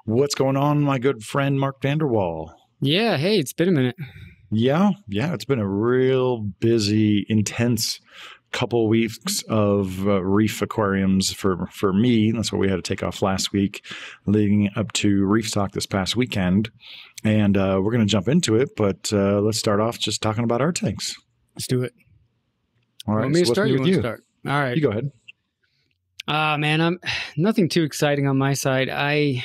What's going on, my good friend Mark Vanderwall? Yeah, hey, it's been a minute. Yeah, it's been a real busy, intense couple weeks of reef aquariums for me. That's what we had to take off last week, leading up to Reef Talk this past weekend. And we're going to jump into it, but let's start off just talking about our tanks. Let's do it. All right, Want me to so what's start? new You with want to you? start? All right. You go ahead. Man, I'm nothing too exciting on my side. I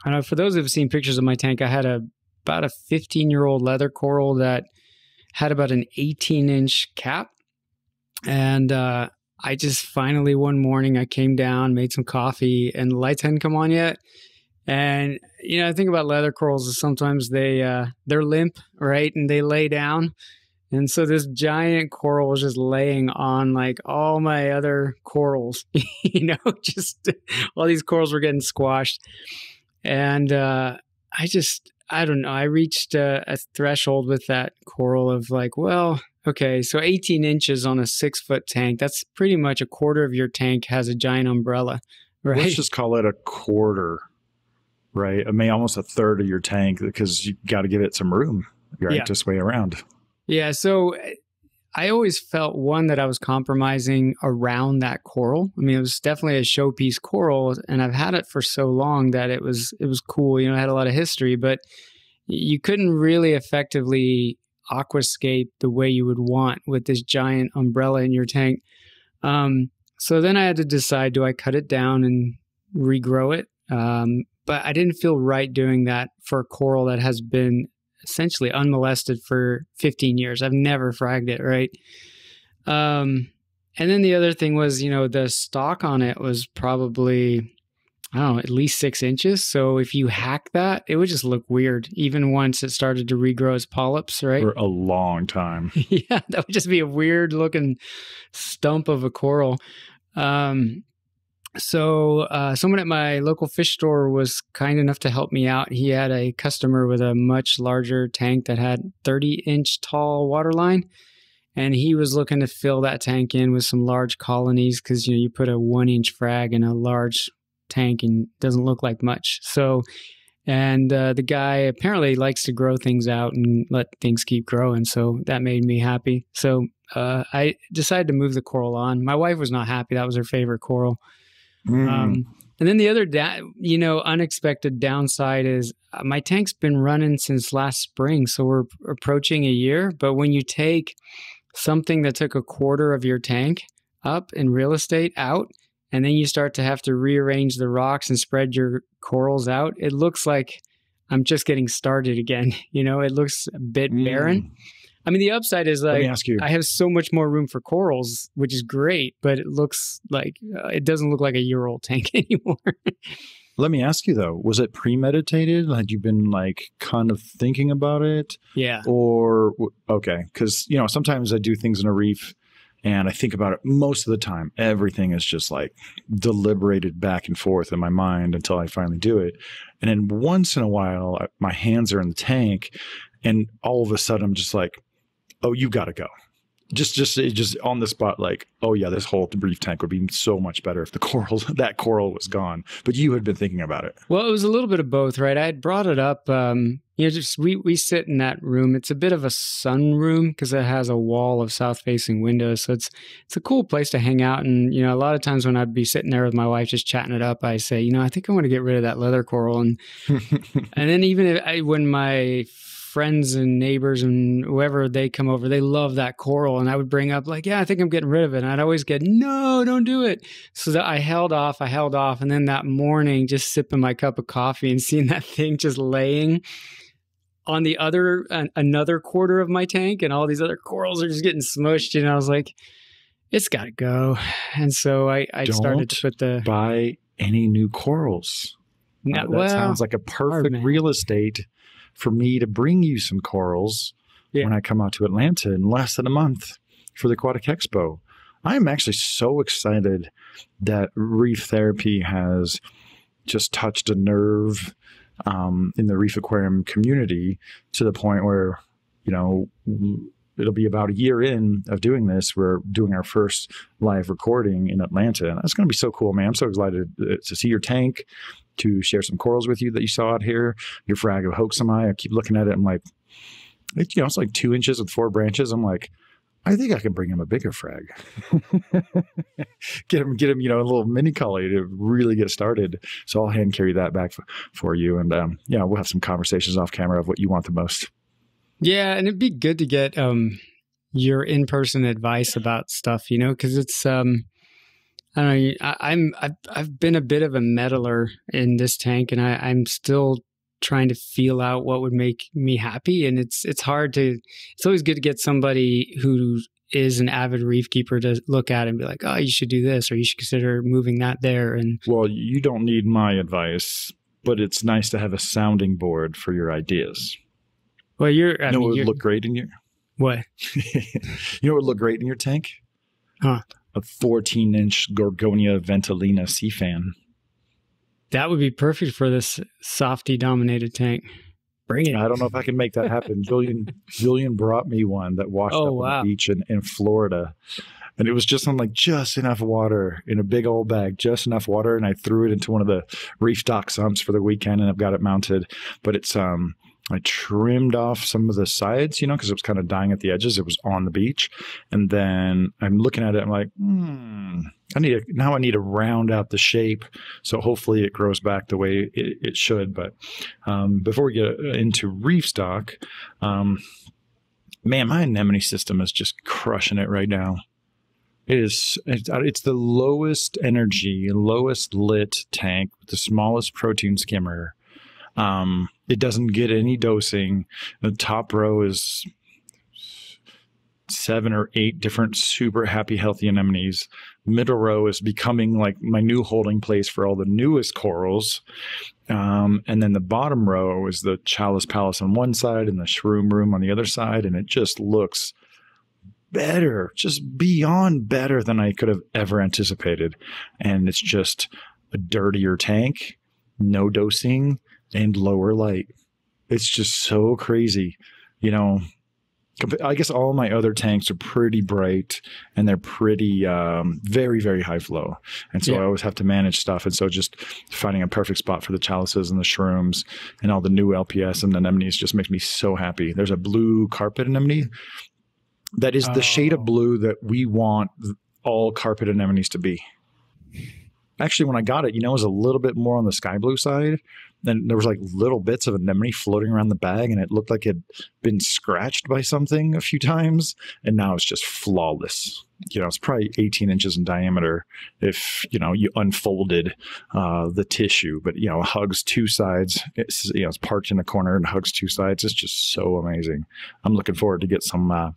don't know. For those who've seen pictures of my tank, I had about a 15-year-old leather coral that had about an 18-inch cap, and I just finally one morning I came down, made some coffee, and the lights hadn't come on yet. And I think about leather corals is sometimes they're limp, right, and they lay down. And so this giant coral was just laying on like all my other corals, just all these corals were getting squashed. And I don't know, I reached a threshold with that coral of like, well, okay, so 18 inches on a 6-foot tank, that's pretty much a quarter of your tank has a giant umbrella, right? Let's just call it a quarter, right? I mean, almost a third of your tank because you got to give it some room, right, to sway around. Yeah, so I always felt, one, that I was compromising around that coral. I mean, it was definitely a showpiece coral, and I've had it for so long that it was cool. It had a lot of history, but you couldn't really effectively aquascape the way you would want with this giant umbrella in your tank. So then I had to decide, do I cut it down and regrow it? But I didn't feel right doing that for a coral that has been essentially unmolested for 15 years. I've never fragged it, right? And then the other thing was, the stalk on it was probably, I don't know, at least 6 inches. So if you hack that, it would just look weird, even once it started to regrow as polyps, right? For a long time. Yeah, that would just be a weird looking stump of a coral. So someone at my local fish store was kind enough to help me out. He had a customer with a much larger tank that had 30-inch tall water line, and he was looking to fill that tank in with some large colonies because you put a 1-inch frag in a large tank and it doesn't look like much. So, and the guy apparently likes to grow things out and let things keep growing. So that made me happy. So I decided to move the coral on. My wife was not happy. That was her favorite coral. And then the other, unexpected downside is my tank's been running since last spring. So we're approaching a year. But when you take something that took a quarter of your tank up in real estate out, and then you start to have to rearrange the rocks and spread your corals out, it looks like I'm just getting started again. It looks a bit barren. I mean, the upside is like, I have so much more room for corals, which is great, but it looks like, it doesn't look like a year-old tank anymore. Let me ask you though, was it premeditated? Had you been like kind of thinking about it? Yeah. Or, okay. Cause sometimes I do things in a reef and I think about it most of the time. Everything is just like deliberated back and forth in my mind until I finally do it. And then once in a while, my hands are in the tank and all of a sudden I'm just like, oh, you got to go. Just on the spot, like, oh yeah, this whole reef tank would be so much better if that coral was gone. But you had been thinking about it. Well, it was a little bit of both, right? I had brought it up. We sit in that room. It's a bit of a sun room because it has a wall of south-facing windows. So it's a cool place to hang out. And a lot of times when I'd be sitting there with my wife just chatting it up, I say, I think I want to get rid of that leather coral. And and then even when my friends and neighbors and whoever, they come over, they love that coral. And I would bring up like, yeah, I think I'm getting rid of it. And I'd always get, no, don't do it. So that I held off. And then that morning, just sipping my cup of coffee and seeing that thing just laying on the another quarter of my tank, and all these other corals are just getting smushed. I was like, it's got to go. And so I started to put buy any new corals. That sounds like a perfect real estate for me to bring you some corals when I come out to Atlanta in less than a month for the Aquatic Expo. I'm actually so excited that reef therapy has just touched a nerve in the reef aquarium community to the point where, it'll be about a year in of doing this. We're doing our first live recording in Atlanta, and that's going to be so cool, man. I'm so excited to see your tank to share some corals with you that you saw out here. Your frag of hoaxami. I keep looking at it. I'm like, it's like 2 inches with 4 branches. I'm like, I think I can bring him a bigger frag. get him, a little mini collie to really get started. So I'll hand carry that back for you. And we'll have some conversations off camera of what you want the most. Yeah, and it'd be good to get your in-person advice about stuff, because it's I don't know. I've been a bit of a meddler in this tank, and I'm still trying to feel out what would make me happy. And it's hard to. It's always good to get somebody who is an avid reef keeper to look at and be like, oh, you should do this, or you should consider moving that there. And well, you don't need my advice, but it's nice to have a sounding board for your ideas. Well, what would look great in your what? What would look great in your tank? Huh? A 14-inch Gorgonia Ventilina sea fan. That would be perfect for this softy-dominated tank. Bring it. I don't know if I can make that happen. Julian brought me one that washed up on the beach in Florida. And it was just on just enough water in a big old bag, just enough water. And I threw it into one of the reef dock sumps for the weekend, and I've got it mounted. But it's I trimmed off some of the sides, because it was kind of dying at the edges. It was on the beach. And then I'm looking at it. I'm like, I need to round out the shape. So hopefully it grows back the way it should. But before we get into reef stock, man, my anemone system is just crushing it right now. It's the lowest energy, lowest lit tank with the smallest protein skimmer. It doesn't get any dosing. The top row is 7 or 8 different super happy, healthy anemones. Middle row is becoming like my new holding place for all the newest corals. And then the bottom row is the Chalice Palace on one side and the Shroom Room on the other side. And it just looks better, just beyond better than I could have ever anticipated. And it's just a dirtier tank, no dosing, and lower light. It's just so crazy. I guess all my other tanks are pretty bright and they're pretty, very, very high flow. And so I always have to manage stuff. And so just finding a perfect spot for the chalices and the shrooms and all the new LPS and anemones just makes me so happy. There's a blue carpet anemone that is the shade of blue that we want all carpet anemones to be. Actually, when I got it, it was a little bit more on the sky blue side. Then there was little bits of anemone floating around the bag, and it looked like it had been scratched by something a few times. And now it's just flawless. It's probably 18 inches in diameter if, you unfolded the tissue, but, hugs 2 sides. It's parked in a corner and hugs 2 sides. It's just so amazing. I'm looking forward to get some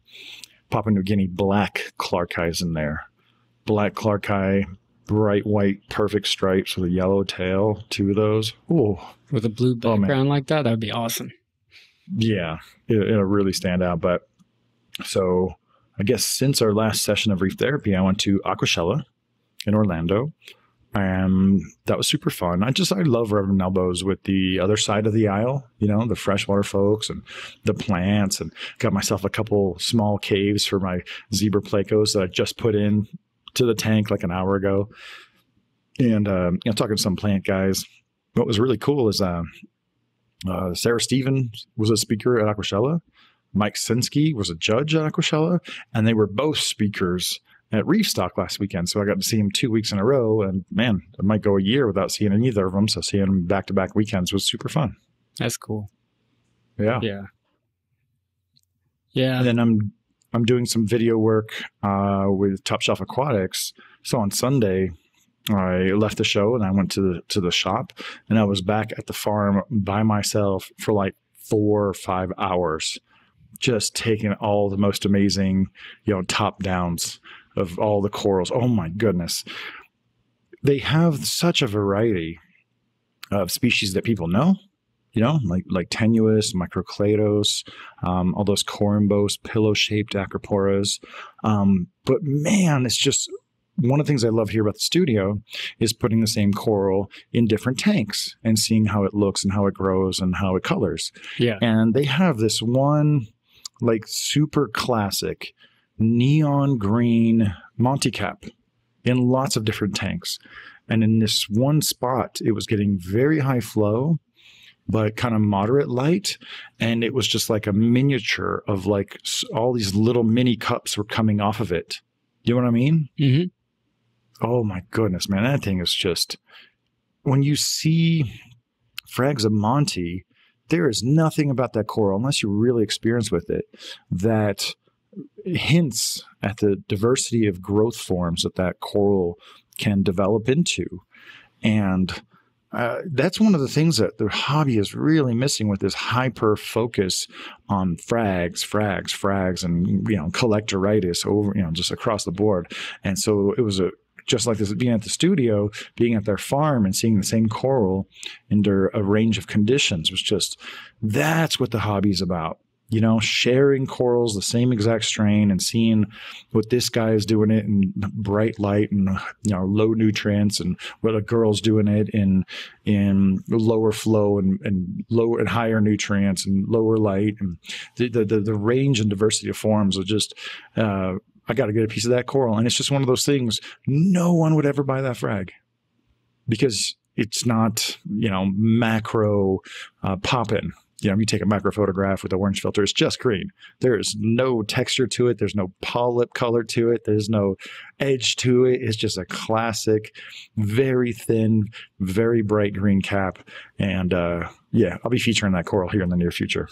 Papua New Guinea black Clarkeyes in there. Black Clarkeye, bright white, perfect stripes with a yellow tail, 2 of those. Ooh. With a blue background like that would be awesome. Yeah, it'll really stand out. But so I guess since our last session of reef therapy, I went to Aquashella in Orlando, and that was super fun. I love rubbing elbows with the other side of the aisle, the freshwater folks and the plants, and got myself a couple small caves for my zebra plecos that I just put in to the tank like an hour ago. And, talking to some plant guys. What was really cool is Sarah Stevens was a speaker at Aquashella. Mike Sinsky was a judge at Aquashella. And they were both speakers at Reef Stock last weekend. So I got to see him 2 weeks in a row. And man, I might go a year without seeing either of them. So seeing them back-to-back weekends was super fun. That's cool. Yeah. Yeah. Yeah. And then I'm doing some video work with Top Shelf Aquatics. So on Sunday, I left the show and I went to the shop, and I was back at the farm by myself for 4 or 5 hours, just taking all the most amazing, top downs of all the corals. Oh my goodness. They have such a variety of species that people know. Like tenuous, microclados, all those corymbos, pillow-shaped acroporas. But man, it's just one of the things I love here about the studio is putting the same coral in different tanks and seeing how it looks and how it grows and how it colors. Yeah. And they have this one super classic neon green Monty Cap in lots of different tanks. And in this one spot, it was getting very high flow, but kind of moderate light. And it was just like a miniature of like all these little mini cups were coming off of it. You know what I mean? Mm-hmm. Oh my goodness, man. That thing is just, when you see Frags of Monty, there is nothing about that coral, unless you're really experienced with it, that hints at the diversity of growth forms that coral can develop into. And that's one of the things that the hobby is really missing, with this hyper focus on frags, and, collectoritis over, just across the board. And so it was just like this, being at the studio, being at their farm and seeing the same coral under a range of conditions was just, that's what the hobby's about. Sharing corals, the same exact strain, and seeing what this guy is doing it in bright light and, low nutrients, and what a girl's doing it in lower flow and lower and higher nutrients and lower light. And the range and diversity of forms are just, I got to get a piece of that coral. And it's just one of those things, no one would ever buy that frag because it's not, macro popping. You take a macro photograph with the orange filter, it's just green. There is no texture to it. There's no polyp color to it. There's no edge to it. It's just a classic, very thin, very bright green cap. And I'll be featuring that coral here in the near future.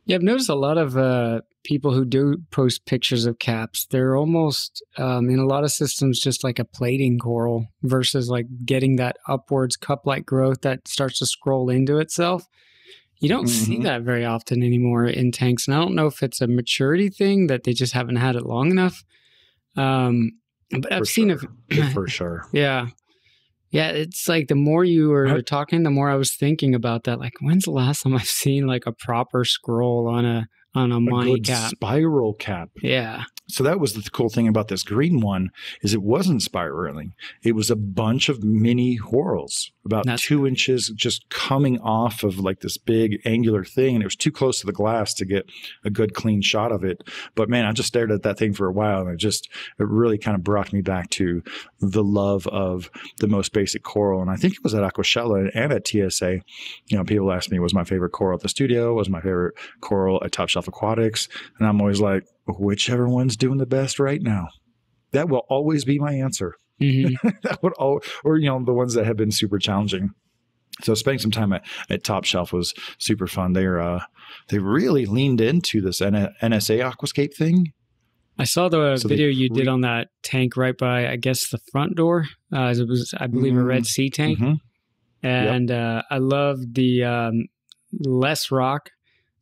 Yeah, I've noticed a lot of people who do post pictures of caps, they're almost, in a lot of systems, just like a plating coral versus like getting that upwards cup-like growth that starts to scroll into itself. You don't see that very often anymore in tanks. And I don't know if it's a maturity thing that they just haven't had it long enough. But I've seen it. For sure. Yeah. Yeah. It's like the more you were talking, the more I was thinking about that. Like, when's the last time I've seen like a proper scroll on a Monty cap? Spiral cap. Yeah. So that was the cool thing about this green one, is it wasn't spiraling. It was a bunch of mini whorls, about 2 inches, just coming off of like this big angular thing. And it was too close to the glass to get a good clean shot of it. But man, I just stared at that thing for a while, and it really kind of brought me back to the love of the most basic coral. And I think it was at Aquashella and at TSA. People ask me, was my favorite coral at the studio? Was my favorite coral at Top Shelf Aquatics? And I'm always like, whichever one's doing the best right now. That will always be my answer. Mm-hmm. Or the ones that have been super challenging. So spending some time at Top Shelf was super fun. They really leaned into this NSA aquascape thing. I saw the video you did on that tank right by, I guess, the front door. It was, I believe, a Red Sea tank. Mm-hmm. And I love the less rock,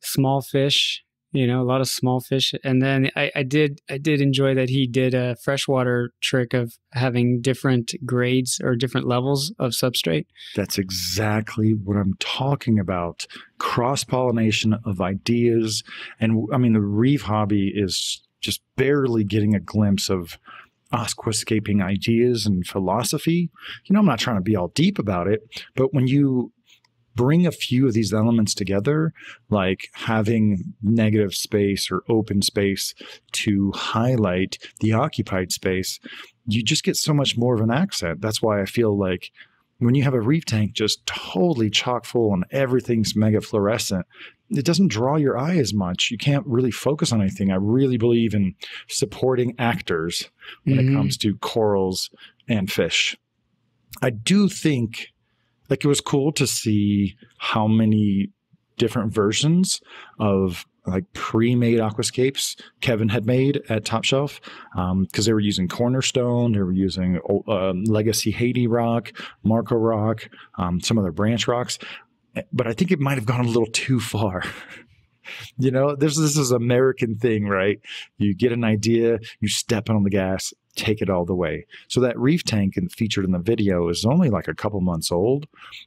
small fish. A lot of small fish. And then I did enjoy that he did a freshwater trick of having different grades or different levels of substrate. That's exactly what I'm talking about. Cross-pollination of ideas. And I mean, the reef hobby is just barely getting a glimpse of aquascaping ideas and philosophy. I'm not trying to be all deep about it, but when you bring a few of these elements together, like having negative space or open space to highlight the occupied space, you just get so much more of an accent. That's why I feel like when you have a reef tank just totally chock full and everything's mega fluorescent, it doesn't draw your eye as much. You can't really focus on anything. I really believe in supporting actors when it comes to corals and fish. I do think it was cool to see how many different versions of like pre-made aquascapes Kevin had made at Top Shelf, because they were using Cornerstone, they were using Legacy Haiti rock, Marco rock, some other branch rocks. But I think it might have gone a little too far. This is an American thing, right? You get an idea, you step on the gas, take it all the way. So that reef tank featured in the video is only like a couple months old.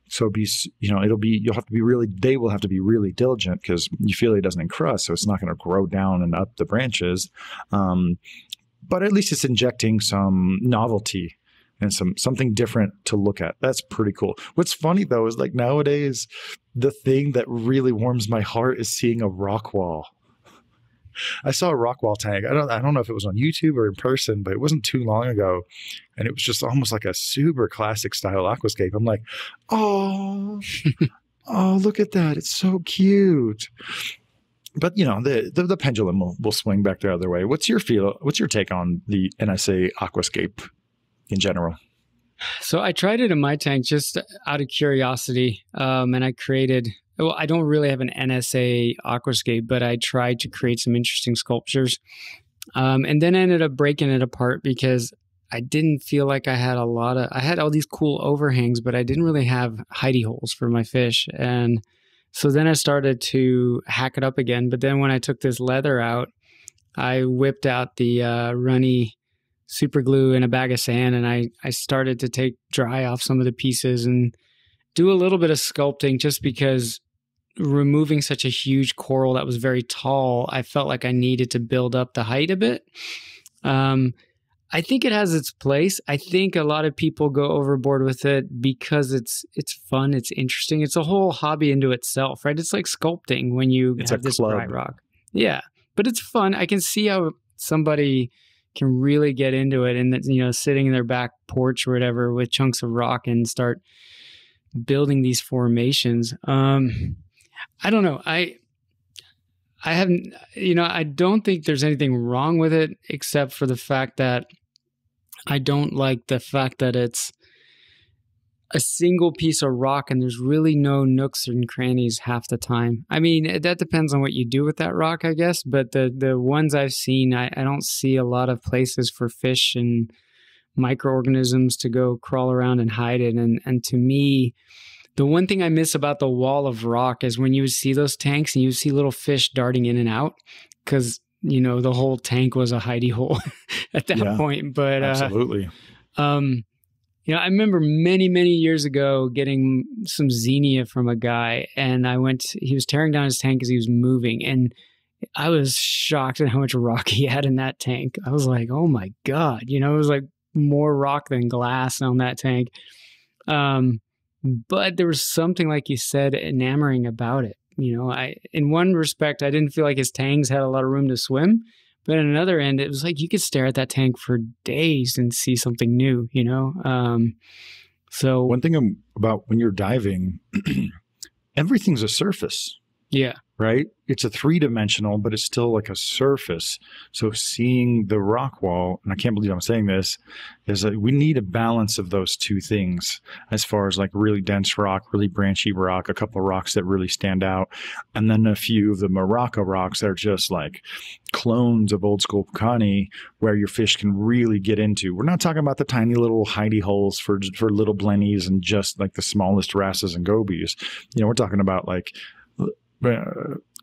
So they will have to be really diligent, because Euphyllia doesn't encrust, so it's not going to grow down and up the branches. But at least it's injecting some novelty and something different to look at. That's pretty cool. What's funny though is like nowadays, the thing that really warms my heart is seeing a rock wall. I saw a rock wall tank. I don't know if it was on YouTube or in person, but it wasn't too long ago. And it was just almost like a super classic style aquascape. I'm like, oh, oh, look at that. It's so cute. But the pendulum will swing back the other way. What's your take on the NSA aquascape in general? So I tried it in my tank just out of curiosity. And I created, well, I don't really have an NSA aquascape, but I tried to create some interesting sculptures. And then I ended up breaking it apart because I didn't feel like I had I had all these cool overhangs, but I didn't really have hidey holes for my fish. And so then I started to hack it up again. But then when I took this leather out, I whipped out the runny super glue in a bag of sand, and I started to take dry off some of the pieces and do a little bit of sculpting, just because removing such a huge coral that was very tall, I felt like I needed to build up the height a bit. I think it has its place. I think a lot of people go overboard with it because it's fun, it's interesting. It's a whole hobby into itself, right? It's like sculpting when you have this dry rock. Yeah, but it's fun. I can see how somebody can really get into it and, sitting in their back porch or whatever with chunks of rock and start building these formations. I don't know. I haven't, I don't think there's anything wrong with it, except for the fact that I don't like the fact that it's a single piece of rock and there's really no nooks and crannies half the time. I mean, that depends on what you do with that rock, I guess. But the ones I've seen, I don't see a lot of places for fish and microorganisms to go crawl around and hide it. And to me, the one thing I miss about the wall of rock is when you would see those tanks and you would see little fish darting in and out, because the whole tank was a hidey hole at that point. But absolutely. I remember many, many years ago getting some xenia from a guy, and he was tearing down his tank because he was moving, and I was shocked at how much rock he had in that tank. I was like, oh my God, it was like more rock than glass on that tank. But there was something, like you said, enamoring about it. In one respect, I didn't feel like his tanks had a lot of room to swim. But on another end, it was like you could stare at that tank for days and see something new, So one thing about when you're diving, everything's a surface. Yeah. Right? It's a 3-dimensional, but it's still like a surface. So seeing the rock wall, and I can't believe I'm saying this, is that we need a balance of those two things, as far as like really dense rock, really branchy rock, a couple of rocks that really stand out, and then a few of the Morocco rocks that are just like clones of old school Picani, where your fish can really get into. We're not talking about the tiny little hidey holes for little blennies and just like the smallest wrasses and gobies. We're talking about like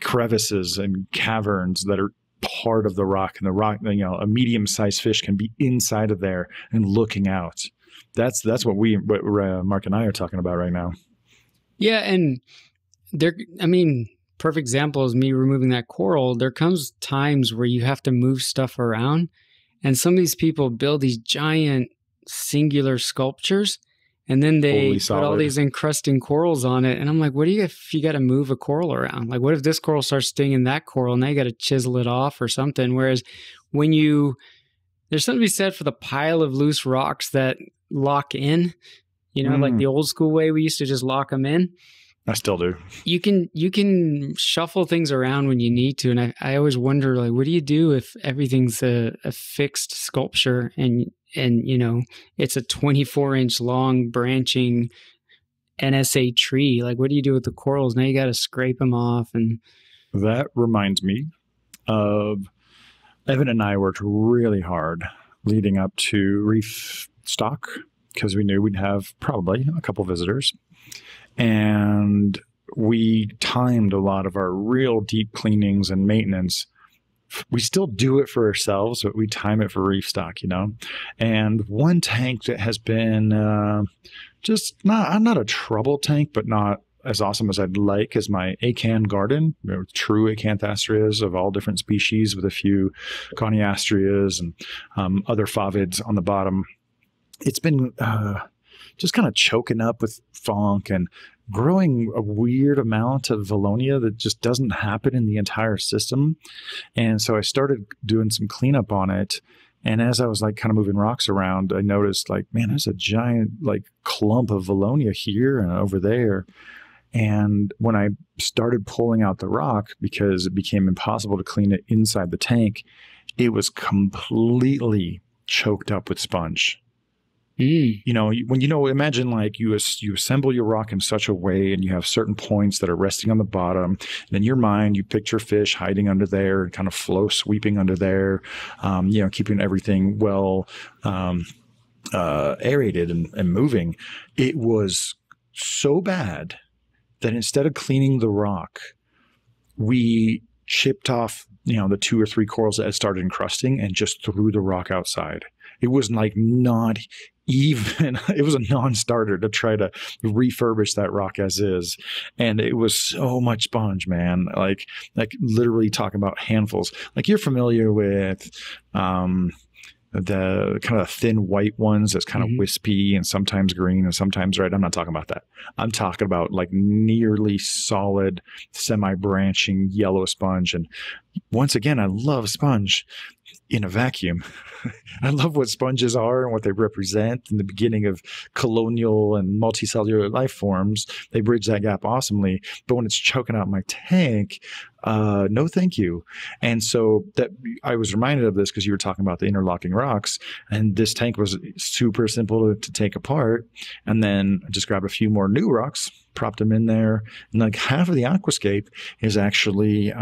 crevices and caverns that are part of the rock, and the rock, a medium-sized fish can be inside of there and looking out. That's what Mark and I are talking about right now. Yeah, and perfect example is me removing that coral. There comes times where you have to move stuff around, and some of these people build these giant singular sculptures, and then they put all these encrusting corals on it. And I'm like, what do you if you got to move a coral around? Like, what if this coral starts stinging that coral? Now you got to chisel it off or something. Whereas there's something to be said for the pile of loose rocks that lock in, like the old school way we used to just lock them in. I still do. You can shuffle things around when you need to. And I always wonder, like, what do you do if everything's a fixed sculpture and it's a 24-inch long branching NSA tree? Like, what do you do with the corals? Now you got to scrape them off. And that reminds me of Evan and I worked really hard leading up to Reef Stock, because we knew we'd have probably a couple visitors. And we timed a lot of our real deep cleanings and maintenance. We still do it for ourselves, but we time it for Reef Stock, And one tank that has been just not a trouble tank, but not as awesome as I'd like, is my acan garden. True acanthastrias of all different species, with a few coniastrias and other favids on the bottom. It's been just kind of choking up with funk and growing a weird amount of Valonia that just doesn't happen in the entire system. And so I started doing some cleanup on it. And as I was like kind of moving rocks around, I noticed like, man, there's a giant like clump of Valonia here and over there. And when I started pulling out the rock, because it became impossible to clean it inside the tank, it was completely choked up with sponge. You know, when imagine like you assemble your rock in such a way and you have certain points that are resting on the bottom. And in your mind, you picture fish hiding under there and kind of flow sweeping under there, keeping everything well aerated and moving. It was so bad that instead of cleaning the rock, we chipped off, the 2 or 3 corals that had started encrusting and just threw the rock outside. It was like not even, it was a non-starter to try to refurbish that rock as is. And it was so much sponge, man. Like literally talking about handfuls. Like you're familiar with, the kind of thin white ones that's kind of wispy and sometimes green and sometimes red. I'm not talking about that. I'm talking about like nearly solid, semi-branching yellow sponge. And once again, I love sponge in a vacuum. I love what sponges are and what they represent in the beginning of colonial and multicellular life forms. They bridge that gap awesomely. But when it's choking out my tank, no thank you. And so that I was reminded of this because you were talking about the interlocking rocks, and this tank was super simple to take apart. And then I just grabbed a few more new rocks, propped them in there, and like half of the aquascape is actually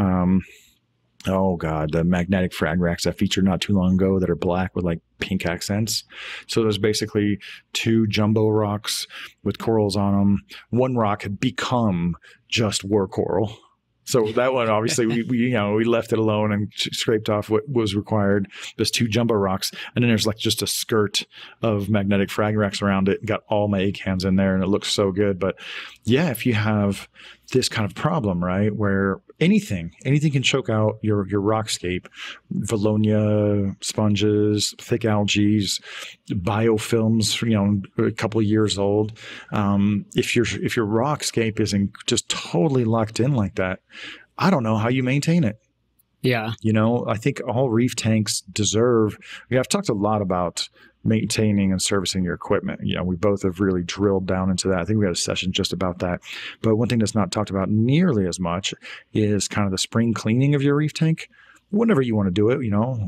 the magnetic frag racks I featured not too long ago that are black with like pink accents. So there's basically 2 jumbo rocks with corals on them. One rock had become just war coral. So that one, obviously, we left it alone and scraped off what was required. There's 2 jumbo rocks, and then there's like just a skirt of magnetic frag racks around it. Got all my egg cans in there, and it looks so good. But yeah, if you have this kind of problem, right, where anything can choke out your rockscape, Valonia, sponges, thick algae, biofilms, a couple of years old. If your rockscape isn't just totally locked in like that, I don't know how you maintain it. Yeah. I think all reef tanks deserve, I've talked a lot about maintaining and servicing your equipment. We both have really drilled down into that. I think we had a session just about that. But one thing that's not talked about nearly as much is kind of the spring cleaning of your reef tank. Whenever you want to do it,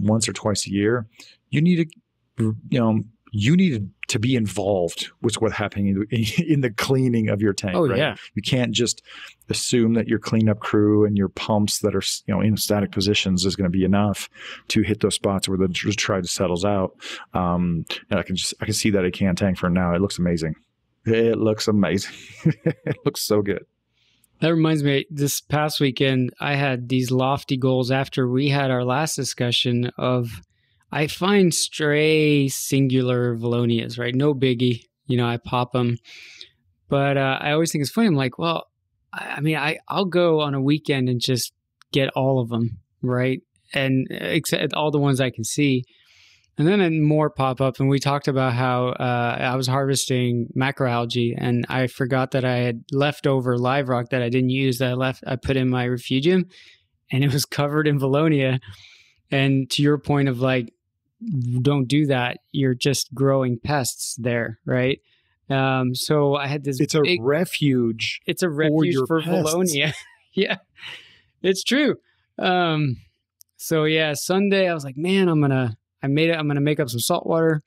once or twice a year, you need to be involved with what's happening in the cleaning of your tank. Oh, right? Yeah. You can't just assume that your cleanup crew and your pumps that are in static positions is going to be enough to hit those spots where the tide settles out. And I can see that at Can Tank for now. It looks amazing. It looks amazing. It looks so good. That reminds me, this past weekend, I had these lofty goals after we had our last discussion of, I find stray singular Valonias, right? No biggie. I pop them. But I always think it's funny. I'm like, well, I'll go on a weekend and just get all of them, right? And except all the ones I can see. And then more pop up. And we talked about how I was harvesting macroalgae, and I forgot that I had leftover live rock that I didn't use that I put in my refugium, and it was covered in Valonia. And to your point of like, don't do that. You're just growing pests there, right? So I had this. It's a refuge. It's a refuge for Valonia. Yeah, it's true. So yeah, Sunday I was like, man, I'm gonna make up some salt water.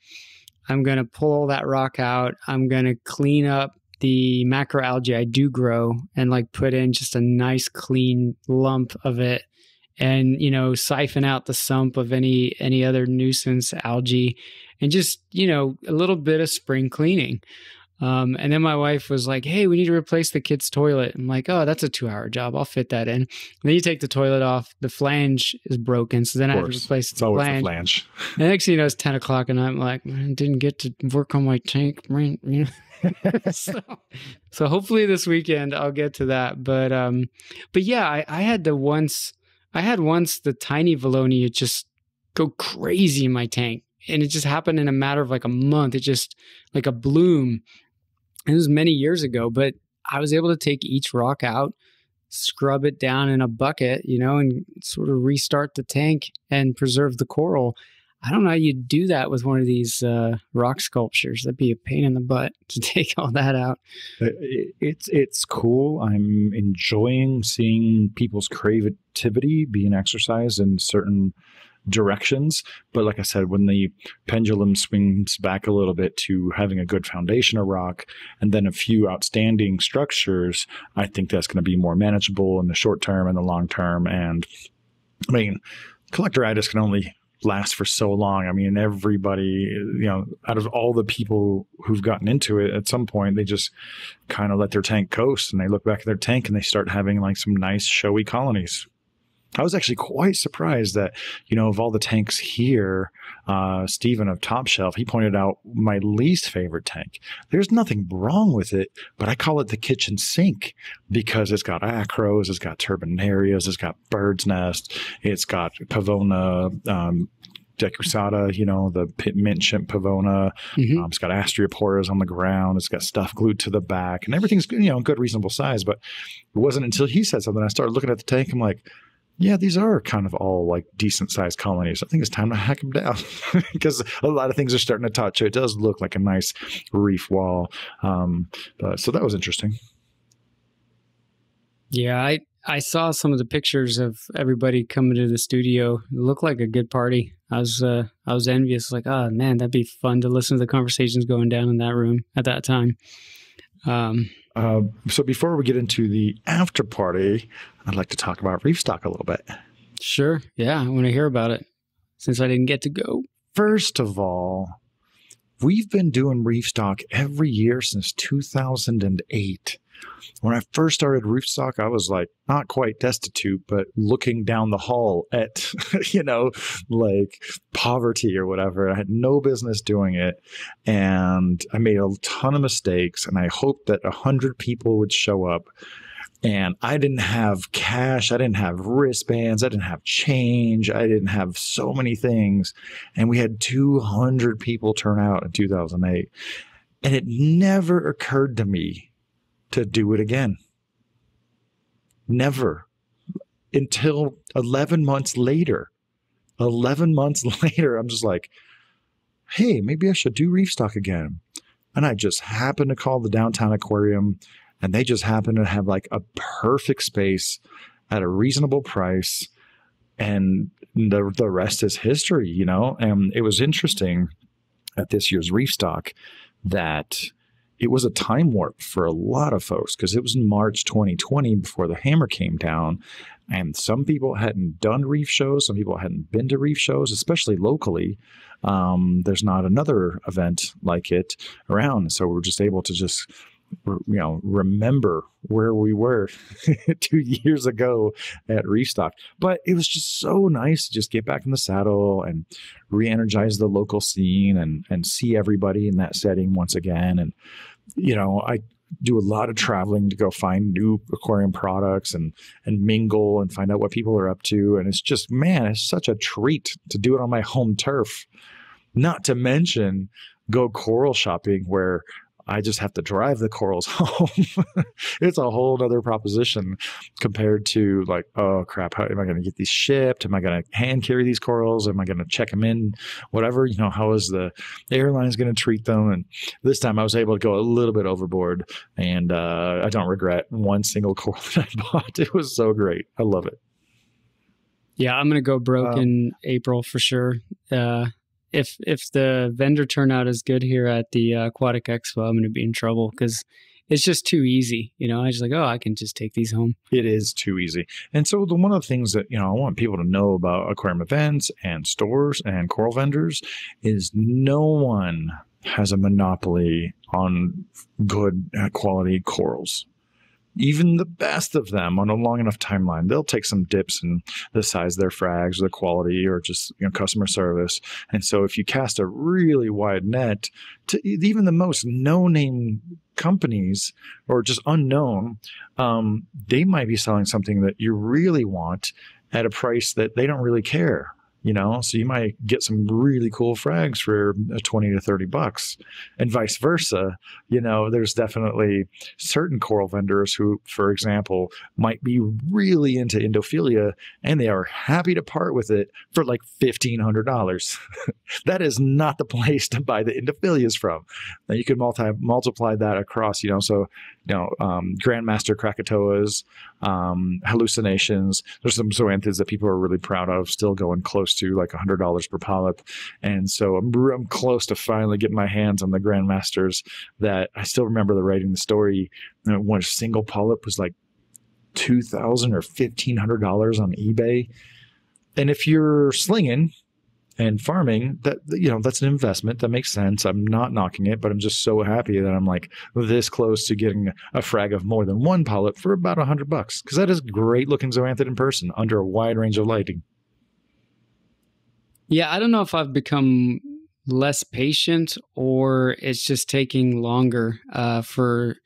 I'm gonna pull all that rock out. I'm gonna clean up the macroalgae I do grow and like put in just a nice clean lump of it. And, siphon out the sump of any other nuisance algae and just, a little bit of spring cleaning. And then my wife was like, hey, we need to replace the kid's toilet. I'm like, oh, that's a 2-hour job. I'll fit that in. And then you take the toilet off. The flange is broken. So then I have to replace the flange. The flange. And next thing you know, it's 10 o'clock and I'm like, I didn't get to work on my tank. So hopefully this weekend I'll get to that. But yeah, I had once the tiny Valonia just go crazy in my tank. And it just happened in a matter of like a month. It just like a bloom It was many years ago, but I was able to take each rock out, scrub it down in a bucket, and sort of restart the tank and preserve the coral. I don't know how you do that with one of these rock sculptures. That'd be a pain in the butt to take all that out. It's cool. I'm enjoying seeing people's creativity being exercised in certain directions. But like I said, when the pendulum swings back a little bit to having a good foundation of rock and then a few outstanding structures, I think that's going to be more manageable in the short term and the long term. And I mean, collectoritis can only last for so long. I mean, everybody, out of all the people who've gotten into it, at some point, they just kind of let their tank coast and they look back at their tank and they start having like some nice showy colonies. I was actually quite surprised that, of all the tanks here, Stephen of Top Shelf, he pointed out my least favorite tank. There's nothing wrong with it, but I call it the kitchen sink because it's got acros, it's got turbinarias, it's got bird's nest, it's got pavona, decussata, the mint shrimp pavona. Mm-hmm. It's got astrioporas on the ground. It's got stuff glued to the back, and everything's good, reasonable size. But it wasn't until he said something I started looking at the tank. I'm like, yeah, these are kind of all like decent sized colonies. I think it's time to hack them down because a lot of things are starting to touch. It does look like a nice reef wall. So that was interesting. Yeah, I saw some of the pictures of everybody coming to the studio. It looked like a good party. I was envious, like, oh man, that'd be fun to listen to the conversations going down in that room at that time. So before we get into the after party, I'd like to talk about reef stock a little bit. Sure. Yeah, I want to hear about it since I didn't get to go. First of all, we've been doing reef stock every year since 2008. When I first started reef stock, I was like not quite destitute, but looking down the hall at, like poverty or whatever. I had no business doing it. And I made a ton of mistakes. And I hoped that 100 people would show up. And I didn't have cash. I didn't have wristbands. I didn't have change. I didn't have so many things. And we had 200 people turn out in 2008. And it never occurred to me to do it again. Never. Until 11 months later. 11 months later, I'm just like, hey, maybe I should do reef stock again. And I just happened to call the downtown aquarium, and they just happened to have like a perfect space at a reasonable price. And the rest is history, And it was interesting at this year's reef stock that it was a time warp for a lot of folks because it was in March 2020 before the hammer came down. And some people hadn't done reef shows. Some people hadn't been to reef shows, especially locally. There's not another event like it around. So we're just able to remember where we were 2 years ago at reef stock. But it was just so nice to just get back in the saddle and re-energize the local scene and see everybody in that setting once again. And I do a lot of traveling to go find new aquarium products and mingle and find out what people are up to. And it's just, man, it's such a treat to do it on my home turf. Not to mention go coral shopping where I just have to drive the corals home. It's a whole other proposition compared to like, oh crap, how am I going to get these shipped? Am I going to hand carry these corals? Am I going to check them in? Whatever, how is the airlines going to treat them? And this time I was able to go a little bit overboard, and I don't regret one single coral that I bought. It was so great. I love it. Yeah, I'm going to go broke in April for sure. If the vendor turnout is good here at the Aquatic Expo, I'm going to be in trouble because it's just too easy. I just like, I can just take these home. It is too easy. And so one of the things that, I want people to know about aquarium events and stores and coral vendors is no one has a monopoly on good quality corals. Even the best of them on a long enough timeline, they'll take some dips in the size of their frags or the quality or just customer service. And so if you cast a really wide net to even the most no-name companies or just unknown, they might be selling something that you really want at a price that they don't really care. So you might get some really cool frags for 20 to $30, and vice versa. There's definitely certain coral vendors who, for example, might be really into endophilia, and they are happy to part with it for like $1,500. That is not the place to buy the endophilias from. Now you can multiply that across, Grandmaster Krakatoas, hallucinations. There's some zoanthids that people are really proud of, still going close to like $100 per polyp. And so I'm close to finally getting my hands on the Grandmasters that I still remember writing the story. When a single polyp was like $2,000 or $1,500 on eBay. And if you're slinging and farming, that's an investment. That makes sense. I'm not knocking it, but I'm just so happy that I'm like this close to getting a frag of more than one polyp for about $100, because that is great looking zoanthid in person under a wide range of lighting. Yeah, I don't know if I've become less patient or it's just taking longer for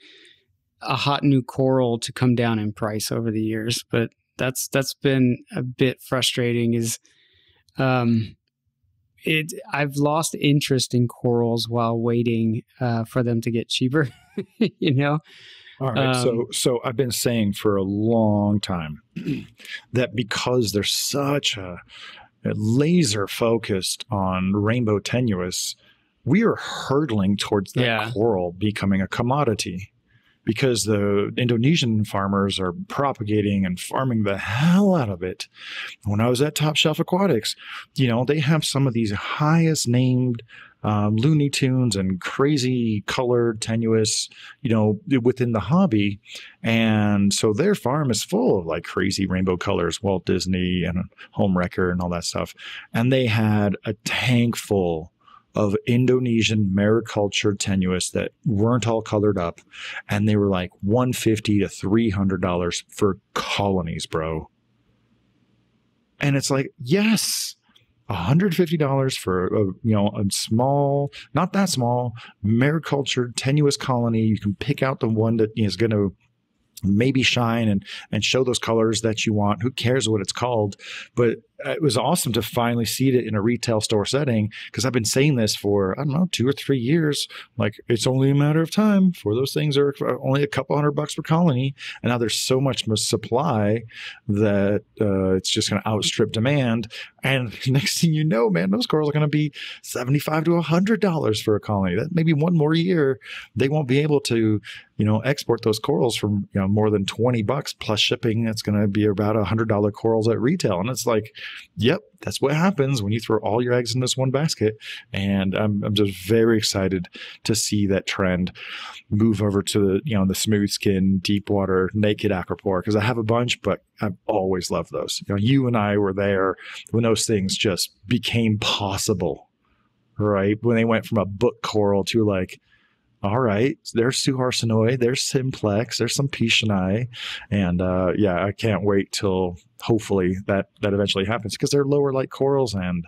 a hot new coral to come down in price over the years. But that's been a bit frustrating. I've lost interest in corals while waiting for them to get cheaper. All right. So I've been saying for a long time that because there's such a laser focused on rainbow tenuis, we are hurtling towards that coral becoming a commodity, because the Indonesian farmers are propagating and farming the hell out of it. When I was at Top Shelf Aquatics, they have some of these highest named Looney Tunes and crazy colored tenuis, within the hobby. And so their farm is full of like crazy rainbow colors, Walt Disney and Home Wrecker and all that stuff. And they had a tank full of Indonesian mariculture tenuis that weren't all colored up. And they were like $150 to $300 for colonies, bro. And it's like, yes, $150 for a small, not that small, mariculture tenuis colony. You can pick out the one that is going to maybe shine and show those colors that you want. Who cares what it's called? But it was awesome to finally see it in a retail store setting, because I've been saying this for, 2 or 3 years. Like, it's only a matter of time for those things are only a couple $100 per colony. And now there's so much supply that it's just going to outstrip demand. And next thing you know, man, those corals are going to be $75 to $100 for a colony. That maybe one more year, they won't be able to, export those corals from, more than $20 plus shipping. That's going to be about $100 corals at retail. And it's like, yep, that's what happens when you throw all your eggs in this one basket. And I'm just very excited to see that trend move over to the smooth skin, deep water, naked acropore, because I have a bunch, but I've always loved those. You and I were there when those things just became possible, right? When they went from a book coral to like, all right, there's Suharsenoi, there's Simplex, there's some Pishonai. And I can't wait till hopefully that eventually happens, because they're lower light corals. And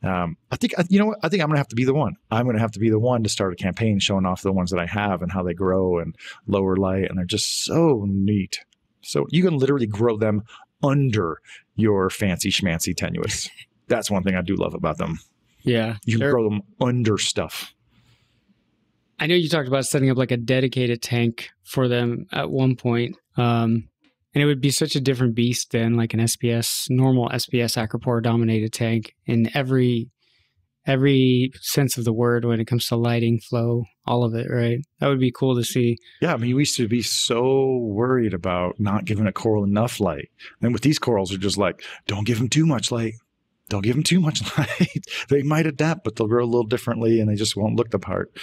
I think I'm going to have to be the one. I'm going to have to be the one to start a campaign showing off the ones that I have and how they grow and lower light. And they're just so neat. So you can literally grow them under your fancy schmancy tenuis. That's one thing I do love about them. Yeah. You can grow them under stuff. I know you talked about setting up like a dedicated tank for them at one point. And it would be such a different beast than like an normal SPS acropore dominated tank in every sense of the word when it comes to lighting, flow, all of it, right? That would be cool to see. Yeah, we used to be so worried about not giving a coral enough light. And with these corals, they're just like, don't give them too much light. Don't give them too much light. They might adapt, but they'll grow a little differently and they just won't look the part.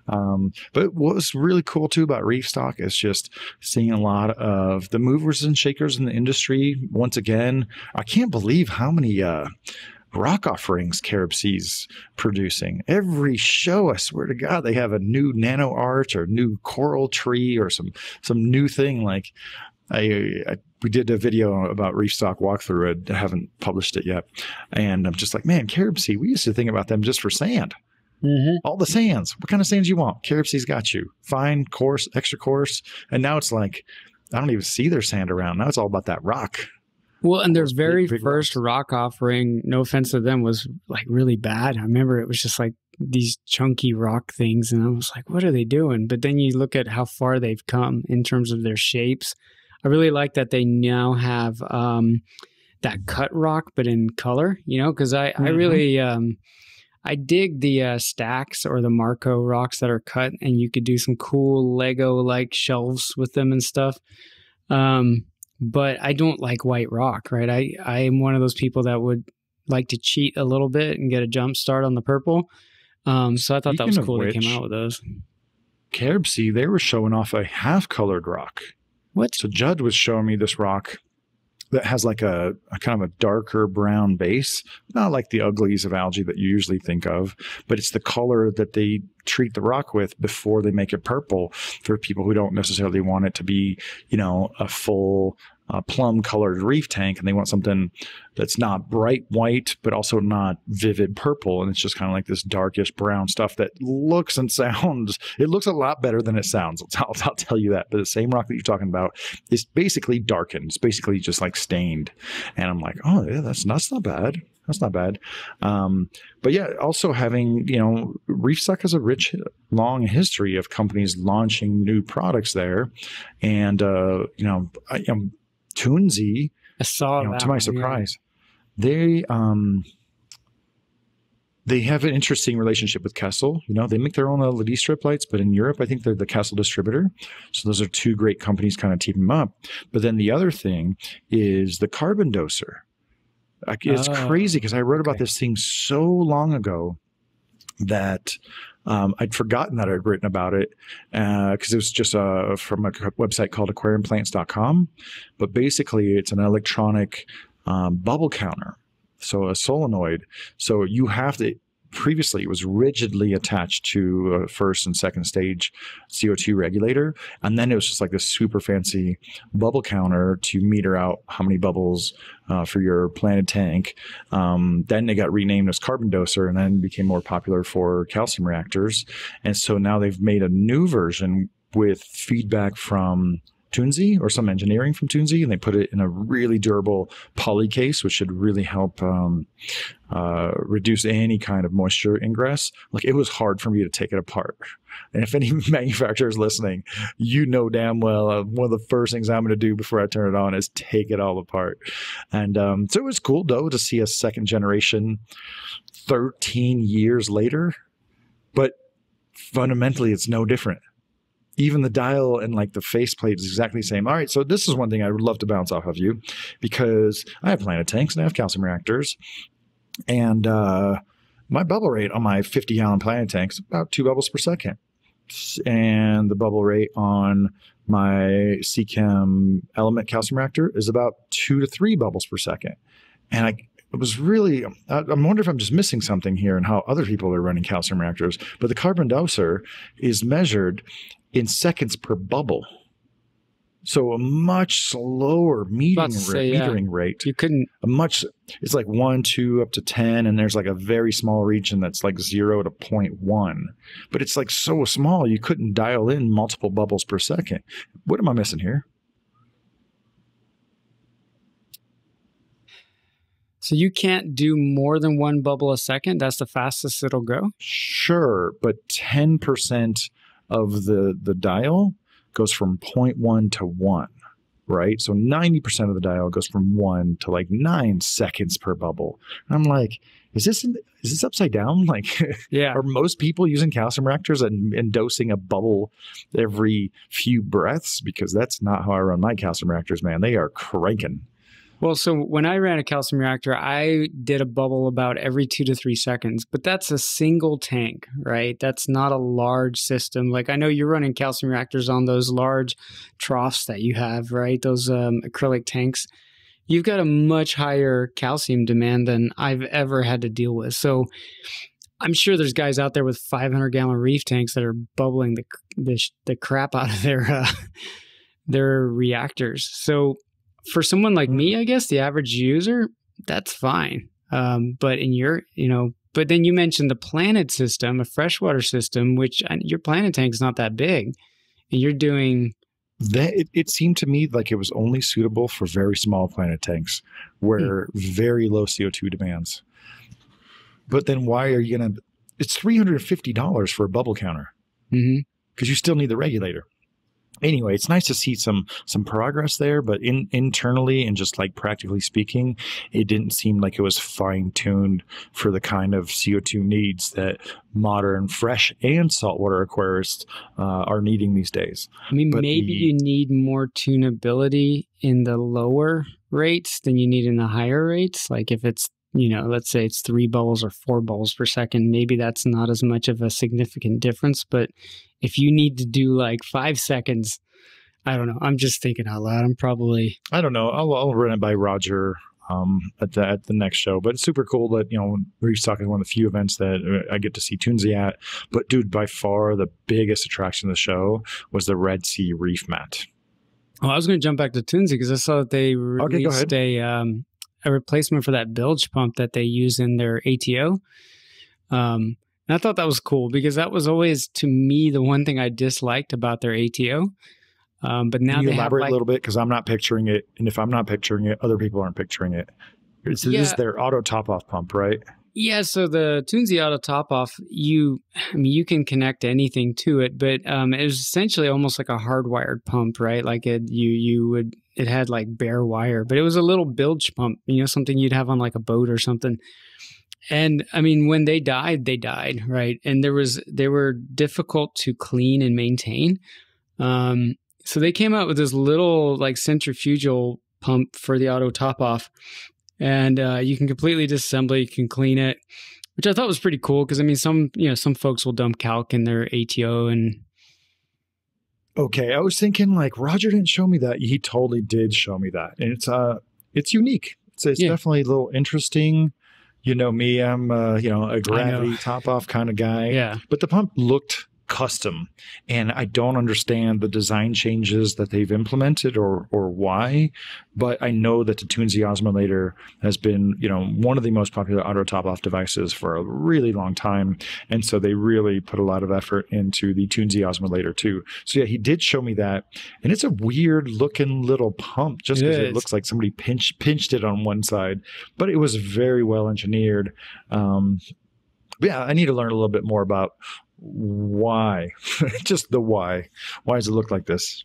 But what was really cool too about reef stock is just seeing a lot of the movers and shakers in the industry. Once again, I can't believe how many rock offerings Carib Sea's producing. Every show, I swear to God, they have a new nano art or new coral tree or some new thing. Like we did a video about reef stock walkthrough. I haven't published it yet. And I'm just like, man, Carib Sea, we used to think about them just for sand. Mm-hmm. All the sands. What kind of sands you want? Carib Sea's got you. Fine, coarse, extra coarse. And now it's like, I don't even see their sand around. Now it's all about that rock. Well, and their very first rock offering, no offense to them, was like really bad. I remember it was just like these chunky rock things, and I was like, what are they doing? But then you look at how far they've come in terms of their shapes. I really like that they now have that cut rock, but in color, because I really, I dig the stacks or the Marco rocks that are cut, and you could do some cool Lego-like shelves with them and stuff. But I don't like white rock, right? I am one of those people that would like to cheat a little bit and get a jump start on the purple. So I thought that was cool they came out with those. Cairdsea, they were showing off a half-colored rock. What? So Judd was showing me this rock that has like a kind of a darker brown base, not like the uglies of algae that you usually think of, but it's the color that they treat the rock with before they make it purple for people who don't necessarily want it to be, a full plum colored reef tank, and they want something that's not bright white but also not vivid purple, and it's just kind of like this darkish brown stuff that looks and sounds, it looks a lot better than it sounds. I'll tell you that. But the same rock that you're talking about is basically darkened. It's basically just like stained, and I'm like, oh yeah, that's not bad. That's not bad. But yeah, also having, ReefSuck has a rich, long history of companies launching new products there. And, Toonsy, I saw that to my surprise, they have an interesting relationship with Kessel. They make their own LED strip lights, but in Europe, I think they're the Kessel distributor. So those are two great companies kind of teaming up. But then the other thing is the carbon doser. It's crazy because I wrote about this thing so long ago that I'd forgotten that I'd written about it because it was just from a website called aquariumplants.com. But basically, it's an electronic bubble counter, so a solenoid. So you have to. Previously, it was rigidly attached to a first and second stage CO2 regulator. And then it was just like this super fancy bubble counter to meter out how many bubbles for your planted tank. Then they got renamed as Carbon Doser and then became more popular for calcium reactors. And so now they've made a new version with feedback from Toonsy or some engineering from Toonsy, and they put it in a really durable poly case, which should really help reduce any kind of moisture ingress. Like, it was hard for me to take it apart. And if any manufacturers listening, damn well one of the first things I'm going to do before I turn it on is take it all apart. And so it was cool, though, to see a second generation 13 years later. But fundamentally, it's no different. Even the dial and like the faceplate is exactly the same. All right, so this is one thing I would love to bounce off of you, because I have planted tanks and I have calcium reactors, and my bubble rate on my 50-gallon planted tank is about 2 bubbles per second, and the bubble rate on my Seachem Element calcium reactor is about 2 to 3 bubbles per second. And it was really, I wonder if I'm just missing something here in how other people are running calcium reactors. But the carbon doser is measured in seconds per bubble. So a much slower metering rate. You couldn't. It's like 1, 2, up to 10, and there's like a very small region that's like 0 to 0.1. But it's like so small, you couldn't dial in multiple bubbles per second. What am I missing here? So you can't do more than 1 bubble a second? That's the fastest it'll go? Sure, but 10% of the dial goes from 0.1 to 1, right? So 90% of the dial goes from 1 to like 9 seconds per bubble. And I'm like, is this upside down? Like, yeah. Are most people using calcium reactors and dosing a bubble every few breaths? Because that's not how I run my calcium reactors, man. They are cranking. Well, so when I ran a calcium reactor, I did a bubble about every 2 to 3 seconds, but that's a single tank, right? That's not a large system. Like, I know you're running calcium reactors on those large troughs that you have, right? Those acrylic tanks. You've got a much higher calcium demand than I've ever had to deal with. So I'm sure there's guys out there with 500-gallon reef tanks that are bubbling the crap out of their reactors. So for someone like me, I guess, the average user, that's fine. But but then you mentioned the planted system, a freshwater system, which your planted tank is not that big, and you're doing it seemed to me like it was only suitable for very small planet tanks where very low CO2 demands. But then why are you going to, it's $350 for a bubble counter because you still need the regulator. Anyway, it's nice to see some progress there, but internally and just like practically speaking, it didn't seem like it was fine-tuned for the kind of CO2 needs that modern fresh and saltwater aquarists are needing these days. I mean, but maybe you need more tunability in the lower rates than you need in the higher rates. Like if it's, let's say it's 3 bubbles or 4 bubbles per second, maybe that's not as much of a significant difference. But if you need to do like 5 seconds, I don't know. I'm just thinking out loud. I don't know. I'll run it by Roger at the next show. But it's super cool that, Reef Stock is one of the few events that I get to see Toonsy at. But dude, by far the biggest attraction of the show was the Red Sea Reef Mat. Well, I was going to jump back to Toonsy because I saw that they released a replacement for that bilge pump that they use in their ATO. And I thought that was cool because that was always, to me, the one thing I disliked about their ATO. But now Can you elaborate a little bit? Because I'm not picturing it. And if I'm not picturing it, other people aren't picturing it. This is their auto top-off pump, right? Yeah, so the Toonsy Auto Top-Off, you can connect anything to it, but it was essentially almost like a hardwired pump, right? Like it had like bare wire, but it was a little bilge pump, something you'd have on like a boat or something. And I mean, when they died, right? And they were difficult to clean and maintain. So they came out with this little like centrifugal pump for the auto top-off. And you can completely disassemble it, you can clean it, which I thought was pretty cool because I mean some folks will dump calc in their ATO and. Okay, I was thinking like Roger didn't show me that. He totally did show me that, and it's unique. It's definitely a little interesting. Me, I'm a gravity top off kind of guy. Yeah, but the pump looked custom, and I don't understand the design changes that they've implemented or why, but I know that the Toonsy Osmolator has been one of the most popular auto top-off devices for a really long time, and so they really put a lot of effort into the Toonsy Osmolator too. So yeah, he did show me that, and it's a weird looking little pump just because it looks like somebody pinched it on one side, but it was very well engineered. Yeah, I need to learn a little bit more about why. Just the why does it look like this?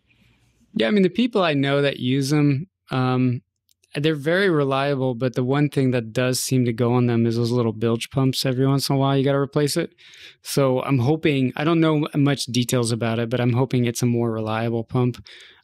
Yeah, I mean, the people I know that use them, they're very reliable, but the one thing that does seem to go on them is those little bilge pumps. Every once in a while you got to replace it. So I'm hoping, I don't know much details about it, but I'm hoping it's a more reliable pump.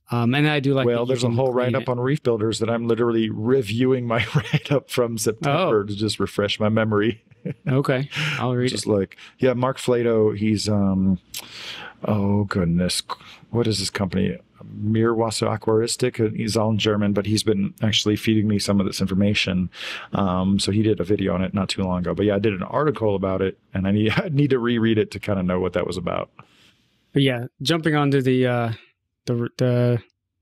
And I do like. Well, there's a whole write-up on Reef Builders that I'm literally reviewing my write-up from September to just refresh my memory. Okay, I'll read just it. Mark Flato, he's oh goodness, what is his company? Meerwasser Aquaristik. He's all in German, but he's been actually feeding me some of this information. So he did a video on it not too long ago. But yeah, I did an article about it, and I need to reread it to kind of know what that was about. But yeah, jumping onto the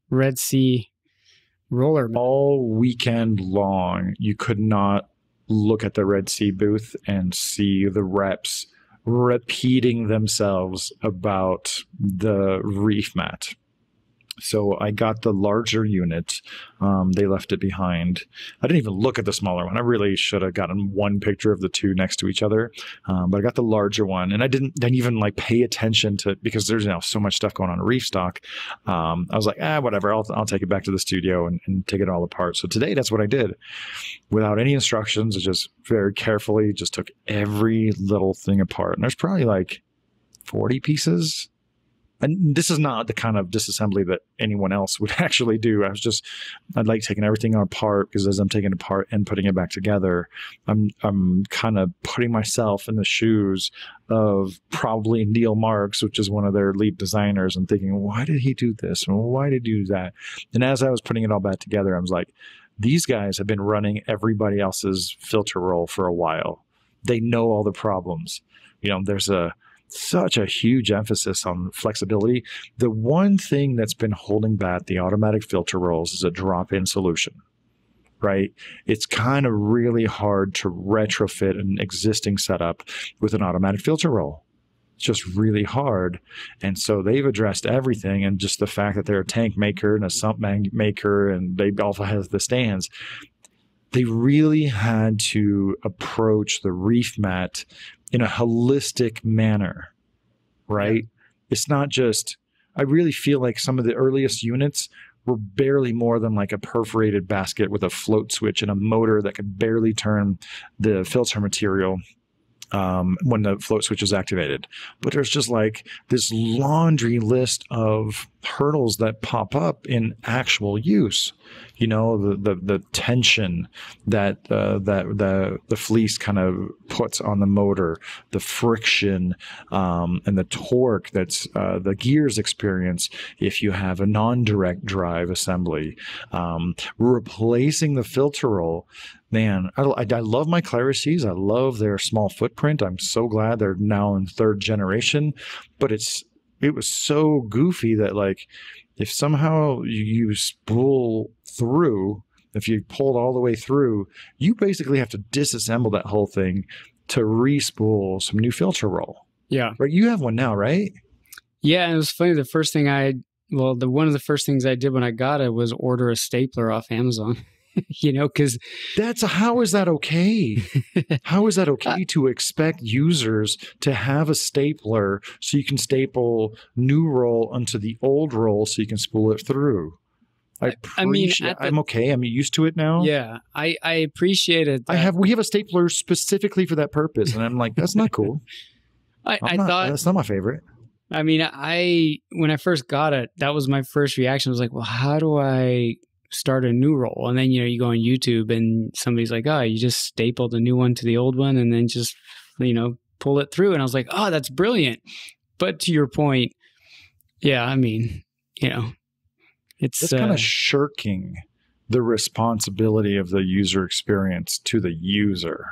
Red Sea roller all weekend long, you could not look at the Red Sea booth and see the reps repeating themselves about the reef mat. So I got the larger unit. They left it behind. I didn't even look at the smaller one. I really should have gotten one picture of the two next to each other. But I got the larger one, and I didn't even pay attention to it because there's so much stuff going on in Reef Stock. I was like, whatever. I'll take it back to the studio and take it all apart. So today, that's what I did. Without any instructions, I just very carefully just took every little thing apart. And there's probably 40 pieces. And this is not the kind of disassembly that anyone else would actually do. I'd like taking everything apart because as I'm taking it apart and putting it back together, I'm kind of putting myself in the shoes of probably Neil Marks, which is one of their lead designers, and thinking, why did he do this? And why did he do that? And as I was putting it all back together, I was like, these guys have been running everybody else's filter roll for a while. They know all the problems. There's such a huge emphasis on flexibility. The one thing that's been holding back the automatic filter rolls is a drop-in solution, right? It's kind of really hard to retrofit an existing setup with an automatic filter roll. just really hard. And so they've addressed everything. And just the fact that they're a tank maker and a sump maker, and they also have the stands, they really had to approach the reef mat in a holistic manner, right? Yeah. It's not just, I really feel like some of the earliest units were barely more than like a perforated basket with a float switch and a motor that could barely turn the filter material when the float switch is activated. But there's just like this laundry list of hurdles that pop up in actual use. You know, the tension that the fleece kind of puts on the motor, the friction, and the torque that's the gears experience if you have a non-direct drive assembly. Replacing the filter roll. Man, I love my Clarices. I love their small footprint. I'm so glad they're now in 3rd generation. But it was so goofy that, like, if somehow you spool through, if you pulled all the way through, you basically have to disassemble that whole thing to re-spool some new filter roll. Yeah. Right. You have one now, right? Yeah. And it was funny. One of the first things I did when I got it was order a stapler off Amazon. You know, because how is that okay? How is that okay to expect users to have a stapler so you can staple new roll onto the old roll so you can spool it through? I'm okay. I'm used to it now. Yeah, I appreciate it. We have a stapler specifically for that purpose, and I'm like, that's not cool. I thought that's not my favorite. I mean, when I first got it, that was my first reaction. I was like, well, how do I start a new roll? And then, you go on YouTube and somebody's like, oh, you just staple the new one to the old one and then just, pull it through. And I was like, oh, that's brilliant. But to your point, yeah, I mean, it's kind of shirking the responsibility of the user experience to the user,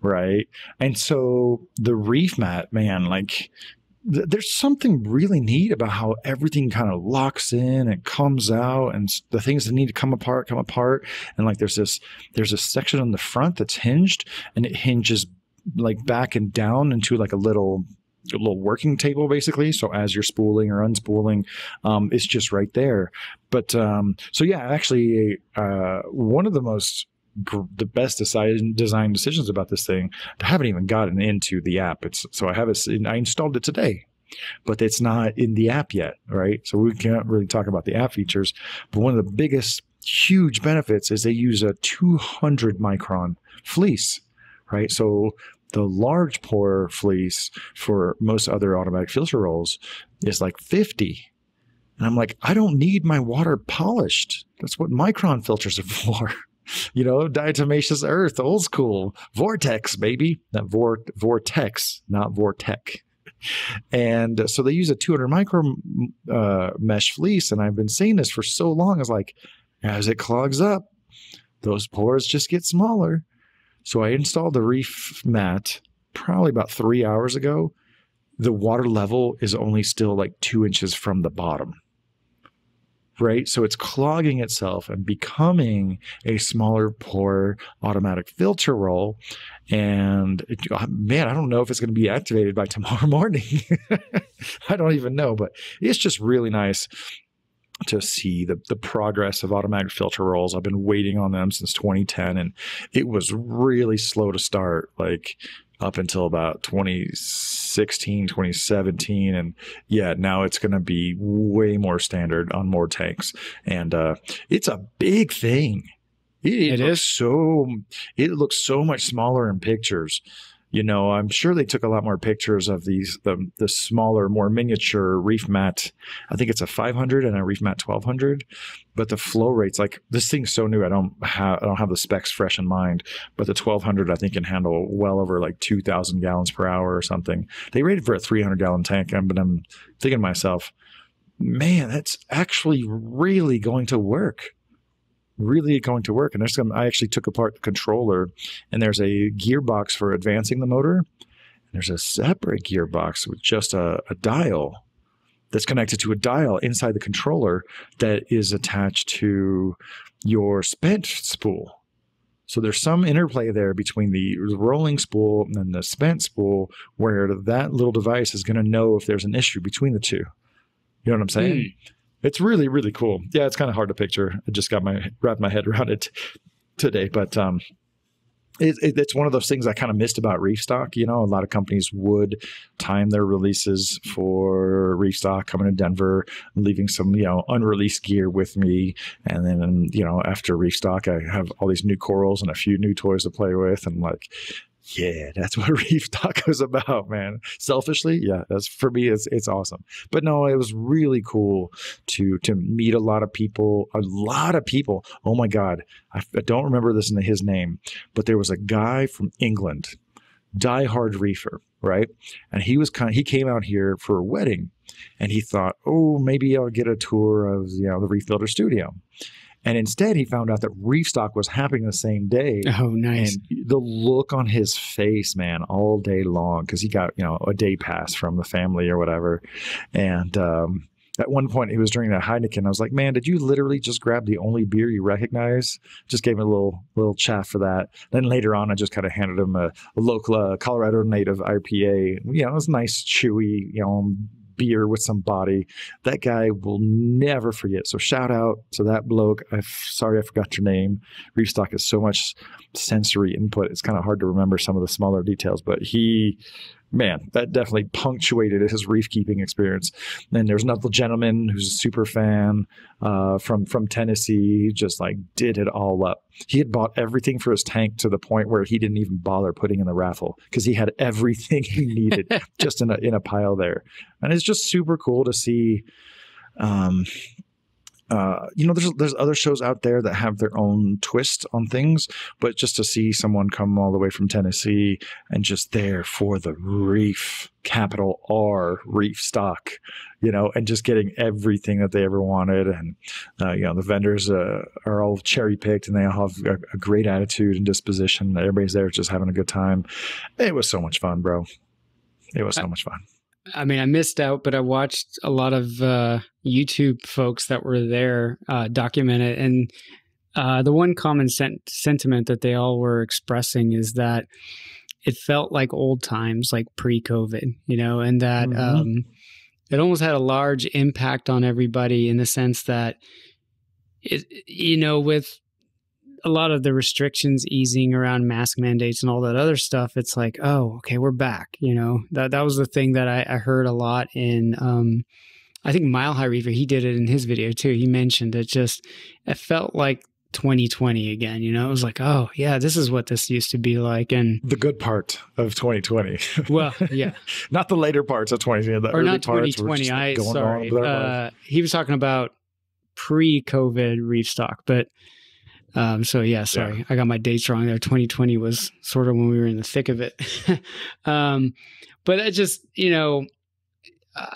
right? And so the reef mat, man, like, there's something really neat about how everything kind of locks in and comes out, and the things that need to come apart. And like there's a section on the front that's hinged, and it hinges like back and down into like a little working table, basically. So as you're spooling or unspooling, it's just right there. But so yeah, actually, one of the best design decisions about this thing, I haven't even gotten into the app. I installed it today, but it's not in the app yet, right? So we can't really talk about the app features. But one of the biggest, huge benefits is they use a 200 micron fleece, right? So the large pore fleece for most other automatic filter rolls is like 50. And I'm like, I don't need my water polished. That's what micron filters are for. Diatomaceous earth, old school. Vortex, baby. Not vortex, not vortec. And so they use a 200 micro mesh fleece. And I've been seeing this for so long. I was like, as it clogs up, those pores just get smaller. So I installed the reef mat probably about 3 hours ago. The water level is only still like 2 inches from the bottom. Right? So it's clogging itself and becoming a smaller pore automatic filter roll. And man, I don't know if it's going to be activated by tomorrow morning. I don't even know, but it's just really nice to see the progress of automatic filter rolls. I've been waiting on them since 2010, and it was really slow to start, like up until about 2016, 2017. And yeah, now it's going to be way more standard on more tanks. And it's a big thing. It looks so much smaller in pictures. I'm sure they took a lot more pictures of the smaller, more miniature reef mat. I think it's a 500 and a reef mat 1200. But the flow rates, like this thing's so new, I don't have the specs fresh in mind. But the 1200, I think, can handle well over like 2,000 gallons per hour or something. They rated for a 300-gallon tank, but I'm thinking to myself, man, that's actually really going to work. And I actually took apart the controller, and there's a gearbox for advancing the motor. There's a separate gearbox with just a dial that's connected to a dial inside the controller that is attached to your spent spool. So there's some interplay there between the rolling spool and the spent spool where that little device is going to know if there's an issue between the two. You know what I'm saying? It's really, really cool. Yeah, it's kind of hard to picture. I just wrapped my head around it today, but it's one of those things I kind of missed about Reefstock. You know, a lot of companies would time their releases for Reefstock coming to Denver, leaving some, you know, unreleased gear with me. And then, you know, after Reefstock, I have all these new corals and a few new toys to play with. And like, yeah, that's what Reefstock was about, man. Selfishly, yeah, that's for me. It's awesome. But no, it was really cool to meet a lot of people. Oh my God, I don't remember his name, but there was a guy from England, diehard reefer, right? And he came out here for a wedding, and he thought, oh, maybe I'll get a tour of, you know, the Reef Builder studio. And instead, he found out that Reefstock was happening the same day. Oh, nice. And the look on his face, man, all day long, because he got, you know, a day pass from the family or whatever. And at one point, it was during that Heineken. I was like, man, did you literally just grab the only beer you recognize? Just gave him a little chaff for that. Then later on, I just kind of handed him a local Colorado native IPA. You know, it was nice, chewy, you know, beer with some body. That guy will never forget. So shout out to that bloke. Sorry I forgot your name. Reefstock is so much sensory input. It's kind of hard to remember some of the smaller details, but man, that definitely punctuated his reef keeping experience. And there's another gentleman who's a super fan from Tennessee. He just like did it all up. He had bought everything for his tank to the point where he didn't even bother putting in the raffle because he had everything he needed just in a pile there. And it's just super cool to see. You know, there's other shows out there that have their own twist on things, but just to see someone come all the way from Tennessee and just there for the reef, capital R, Reefstock, you know, and just getting everything that they ever wanted. And, you know, the vendors are all cherry picked and they all have a great attitude and disposition. Everybody's there just having a good time. It was so much fun, bro. It was so much fun. I mean, I missed out, but I watched a lot of YouTube folks that were there document it. And the one common sentiment that they all were expressing is that it felt like old times, like pre-COVID, you know, and that it almost had a large impact on everybody in the sense that, you know, with a lot of the restrictions easing around mask mandates and all that other stuff, it's like, oh, okay, we're back. You know, that was the thing that I heard a lot in, I think Mile High Reefer, he did it in his video too. He mentioned it felt like 2020 again, you know, it was like, oh yeah, this is what this used to be like. And the good part of 2020. Well, yeah. Not the later parts of 2020. The or early not parts 2020. Sorry. He was talking about pre-COVID Reefstock, but so yeah, sorry. Yeah. I got my dates wrong there. 2020 was sort of when we were in the thick of it. But it just, you know,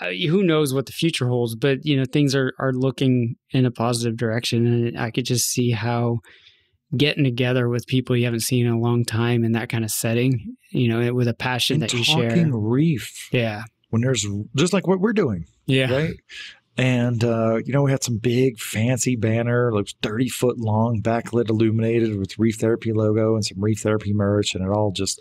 who knows what the future holds, but you know, things are looking in a positive direction. And I could just see how getting together with people you haven't seen in a long time in that kind of setting, you know, with a passion and that you share. Talking reef. Yeah. When there's just like what we're doing. Yeah. Right. And, you know, we had some big fancy banner, looks 30-foot long, backlit illuminated with Reef Therapy logo and some Reef Therapy merch. And it all just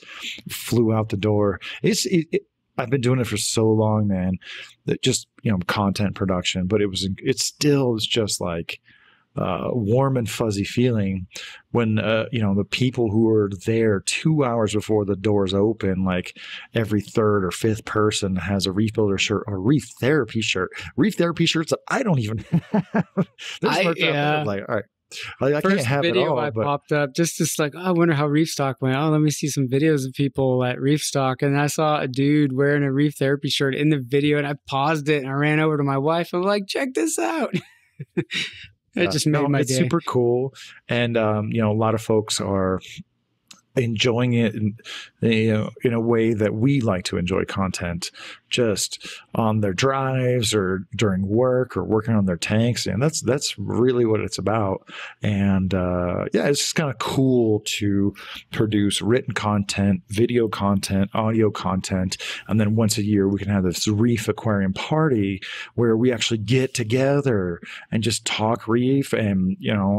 flew out the door. I've been doing it for so long, man, that just, you know, content production, but it still is just like warm and fuzzy feeling when, you know, the people who are there 2 hours before the doors open, like every third or fifth person has a Reef Builder shirt or Reef Therapy shirt. Reef Therapy shirts that I don't even have. There's merch out there, like, all right. I can't have it all. I popped up just like, oh, I wonder how Reefstock went. Oh, let me see some videos of people at Reefstock. And I saw a dude wearing a Reef Therapy shirt in the video and I paused it and I ran over to my wife. I'm like, check this out. It just made my day. It's super cool. And, you know, a lot of folks are enjoying it in a way that we like to enjoy content. just on their drives or during work or working on their tanks. And that's really what it's about. And it's just kind of cool to produce written content, video content, audio content. And then once a year, we can have this reef aquarium party where we actually get together and just talk reef and,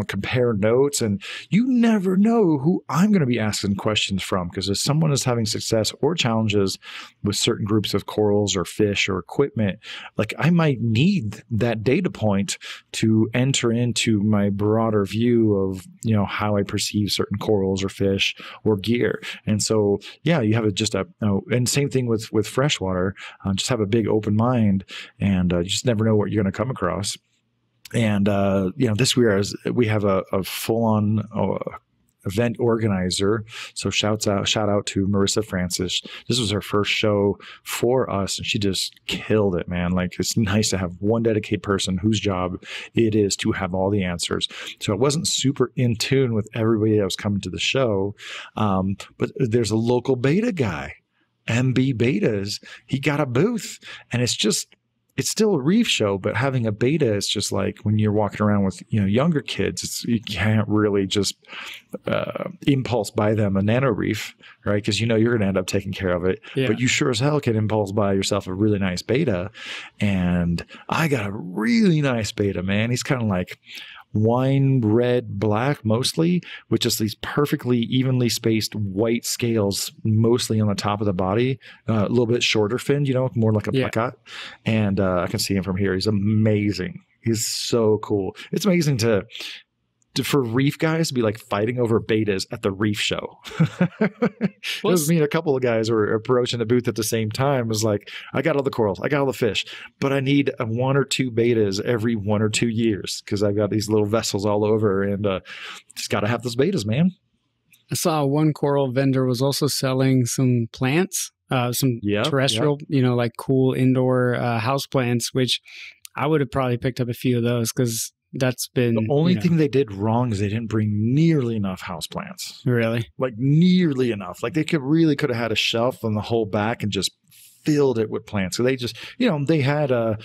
compare notes. And you never know who I'm going to be asking questions from, because if someone is having success or challenges with certain groups of corals or fish or equipment, like I might need that data point to enter into my broader view of, how I perceive certain corals or fish or gear. And so, you have and same thing with freshwater, just have a big open mind, and you just never know what you're going to come across. And, this year we have a full-on event organizer. So shout out to Marissa Francis. This was her first show for us, and she just killed it, man. Like, it's nice to have one dedicated person whose job it is to have all the answers. So I wasn't super in tune with everybody that was coming to the show. But there's a local beta guy, MB Betas. He got a booth, and it's still a reef show, but having a beta is just like when you're walking around with, younger kids, you can't really just impulse buy them a nano reef, right? Because you're going to end up taking care of it. Yeah. But you sure as hell can impulse buy yourself a really nice beta. And I got a really nice beta, man. He's kind of like wine red black mostly, with just these perfectly evenly spaced white scales mostly on the top of the body, a little bit shorter finned, more like a plakat. And I can see him from here. He's amazing. He's so cool. It's amazing for reef guys to be like fighting over betas at the reef show. It was me and a couple of guys were approaching the booth at the same time. It was like, I got all the corals, I got all the fish, but I need 1 or 2 betas every 1 or 2 years because I've got these little vessels all over, and just got to have those betas, man. I saw one coral vendor was also selling some plants, some terrestrial, like cool indoor house plants, which I would have probably picked up a few of those because that's been the only thing they did wrong is they didn't bring nearly enough houseplants. Really? Like nearly enough. Like they could have had a shelf on the whole back and just filled it with plants. So they just, they had, I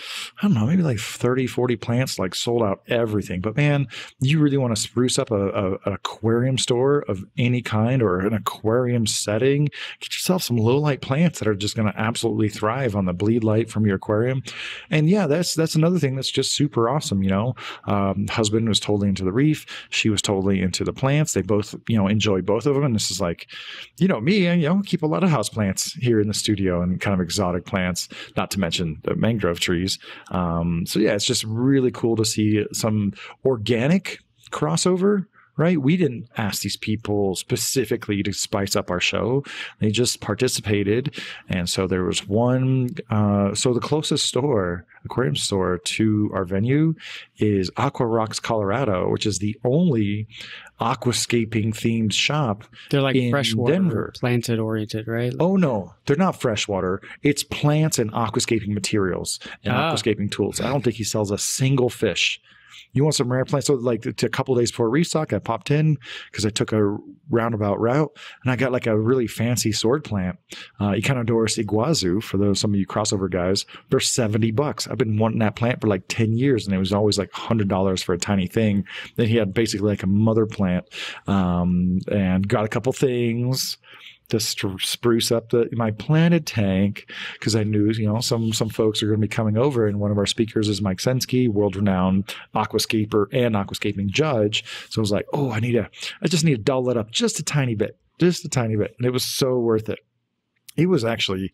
don't know, maybe like 30, 40 plants, like sold out everything. But man, you really want to spruce up an aquarium store of any kind or an aquarium setting, get yourself some low light plants that are just going to absolutely thrive on the bleed light from your aquarium. And that's another thing that's just super awesome. Husband was totally into the reef. She was totally into the plants. They both, enjoy both of them. And this is like, me, keep a lot of house plants here in the studio and kind of exotic plants, not to mention the mangrove trees. It's just really cool to see some organic crossover, right? We didn't ask these people specifically to spice up our show. They just participated. And so there was one, the closest aquarium store to our venue is Aqua Rocks, Colorado, which is the only aquascaping themed shop. They're like in freshwater Denver. Planted oriented, right? Oh no, they're not freshwater. It's plants and aquascaping materials and aquascaping tools. I don't think he sells a single fish. You want some rare plants? So like a couple of days before reef stock, I popped in because I took a roundabout route and I got like a really fancy sword plant, Echinodoris iguazu, for some of you crossover guys. They're $70. I've been wanting that plant for like 10 years and it was always like $100 for a tiny thing. Then he had basically like a mother plant, and got a couple things to spruce up my planted tank, because I knew, some folks are going to be coming over, and one of our speakers is Mike Sensky, world-renowned aquascaper and aquascaping judge. So I was like, I just need to doll it up just a tiny bit. And it was so worth it. It was actually,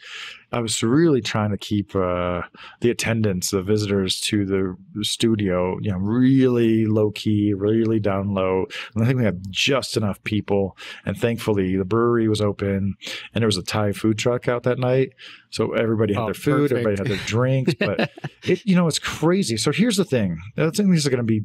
I was really trying to keep the attendance, the visitors to the studio, really low key, really down low. And I think we had just enough people. And thankfully, the brewery was open and there was a Thai food truck out that night. So everybody had their food, everybody had their drinks. But it's crazy. So here's the thing. I think these are going to be,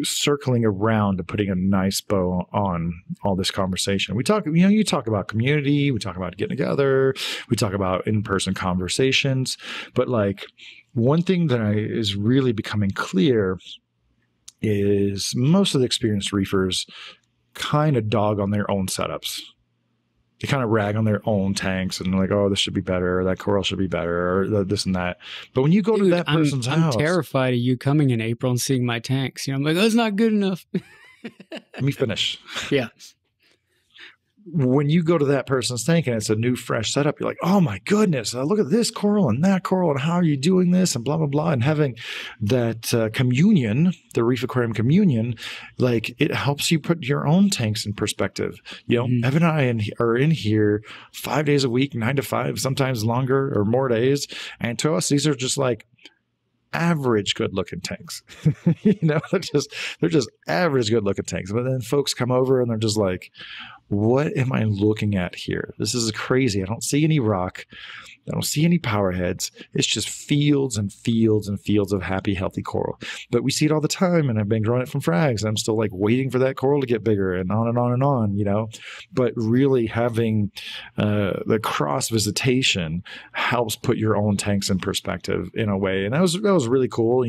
circling around to putting a nice bow on all this conversation. We talk, you talk about community, we talk about getting together, we talk about in-person conversations, but like one thing that is really becoming clear is most of the experienced reefers kind of dog on their own setups. They kind of rag on their own tanks and like, oh, this should be better, or that coral should be better, or this and that. But when you go to that person's house, I'm terrified of you coming in April and seeing my tanks. I'm like, that's not good enough. Let me finish. Yeah. When you go to that person's tank and it's a new, fresh setup, you're like, oh my goodness, look at this coral and that coral, and how are you doing this, and blah, blah, blah. And having that communion, the Reef Aquarium communion, like it helps you put your own tanks in perspective. Evan and I are in here 5 days a week, 9 to 5, sometimes longer or more days. And to us, these are just like average good looking tanks. they're just average good looking tanks. But then folks come over and they're just like, what am I looking at here? This is crazy. I don't see any rock. I don't see any power heads. It's just fields and fields and fields of happy, healthy coral. But we see it all the time, and I've been growing it from frags. And I'm still like waiting for that coral to get bigger, and on and on and on, But really having the cross visitation helps put your own tanks in perspective in a way. And that was really cool.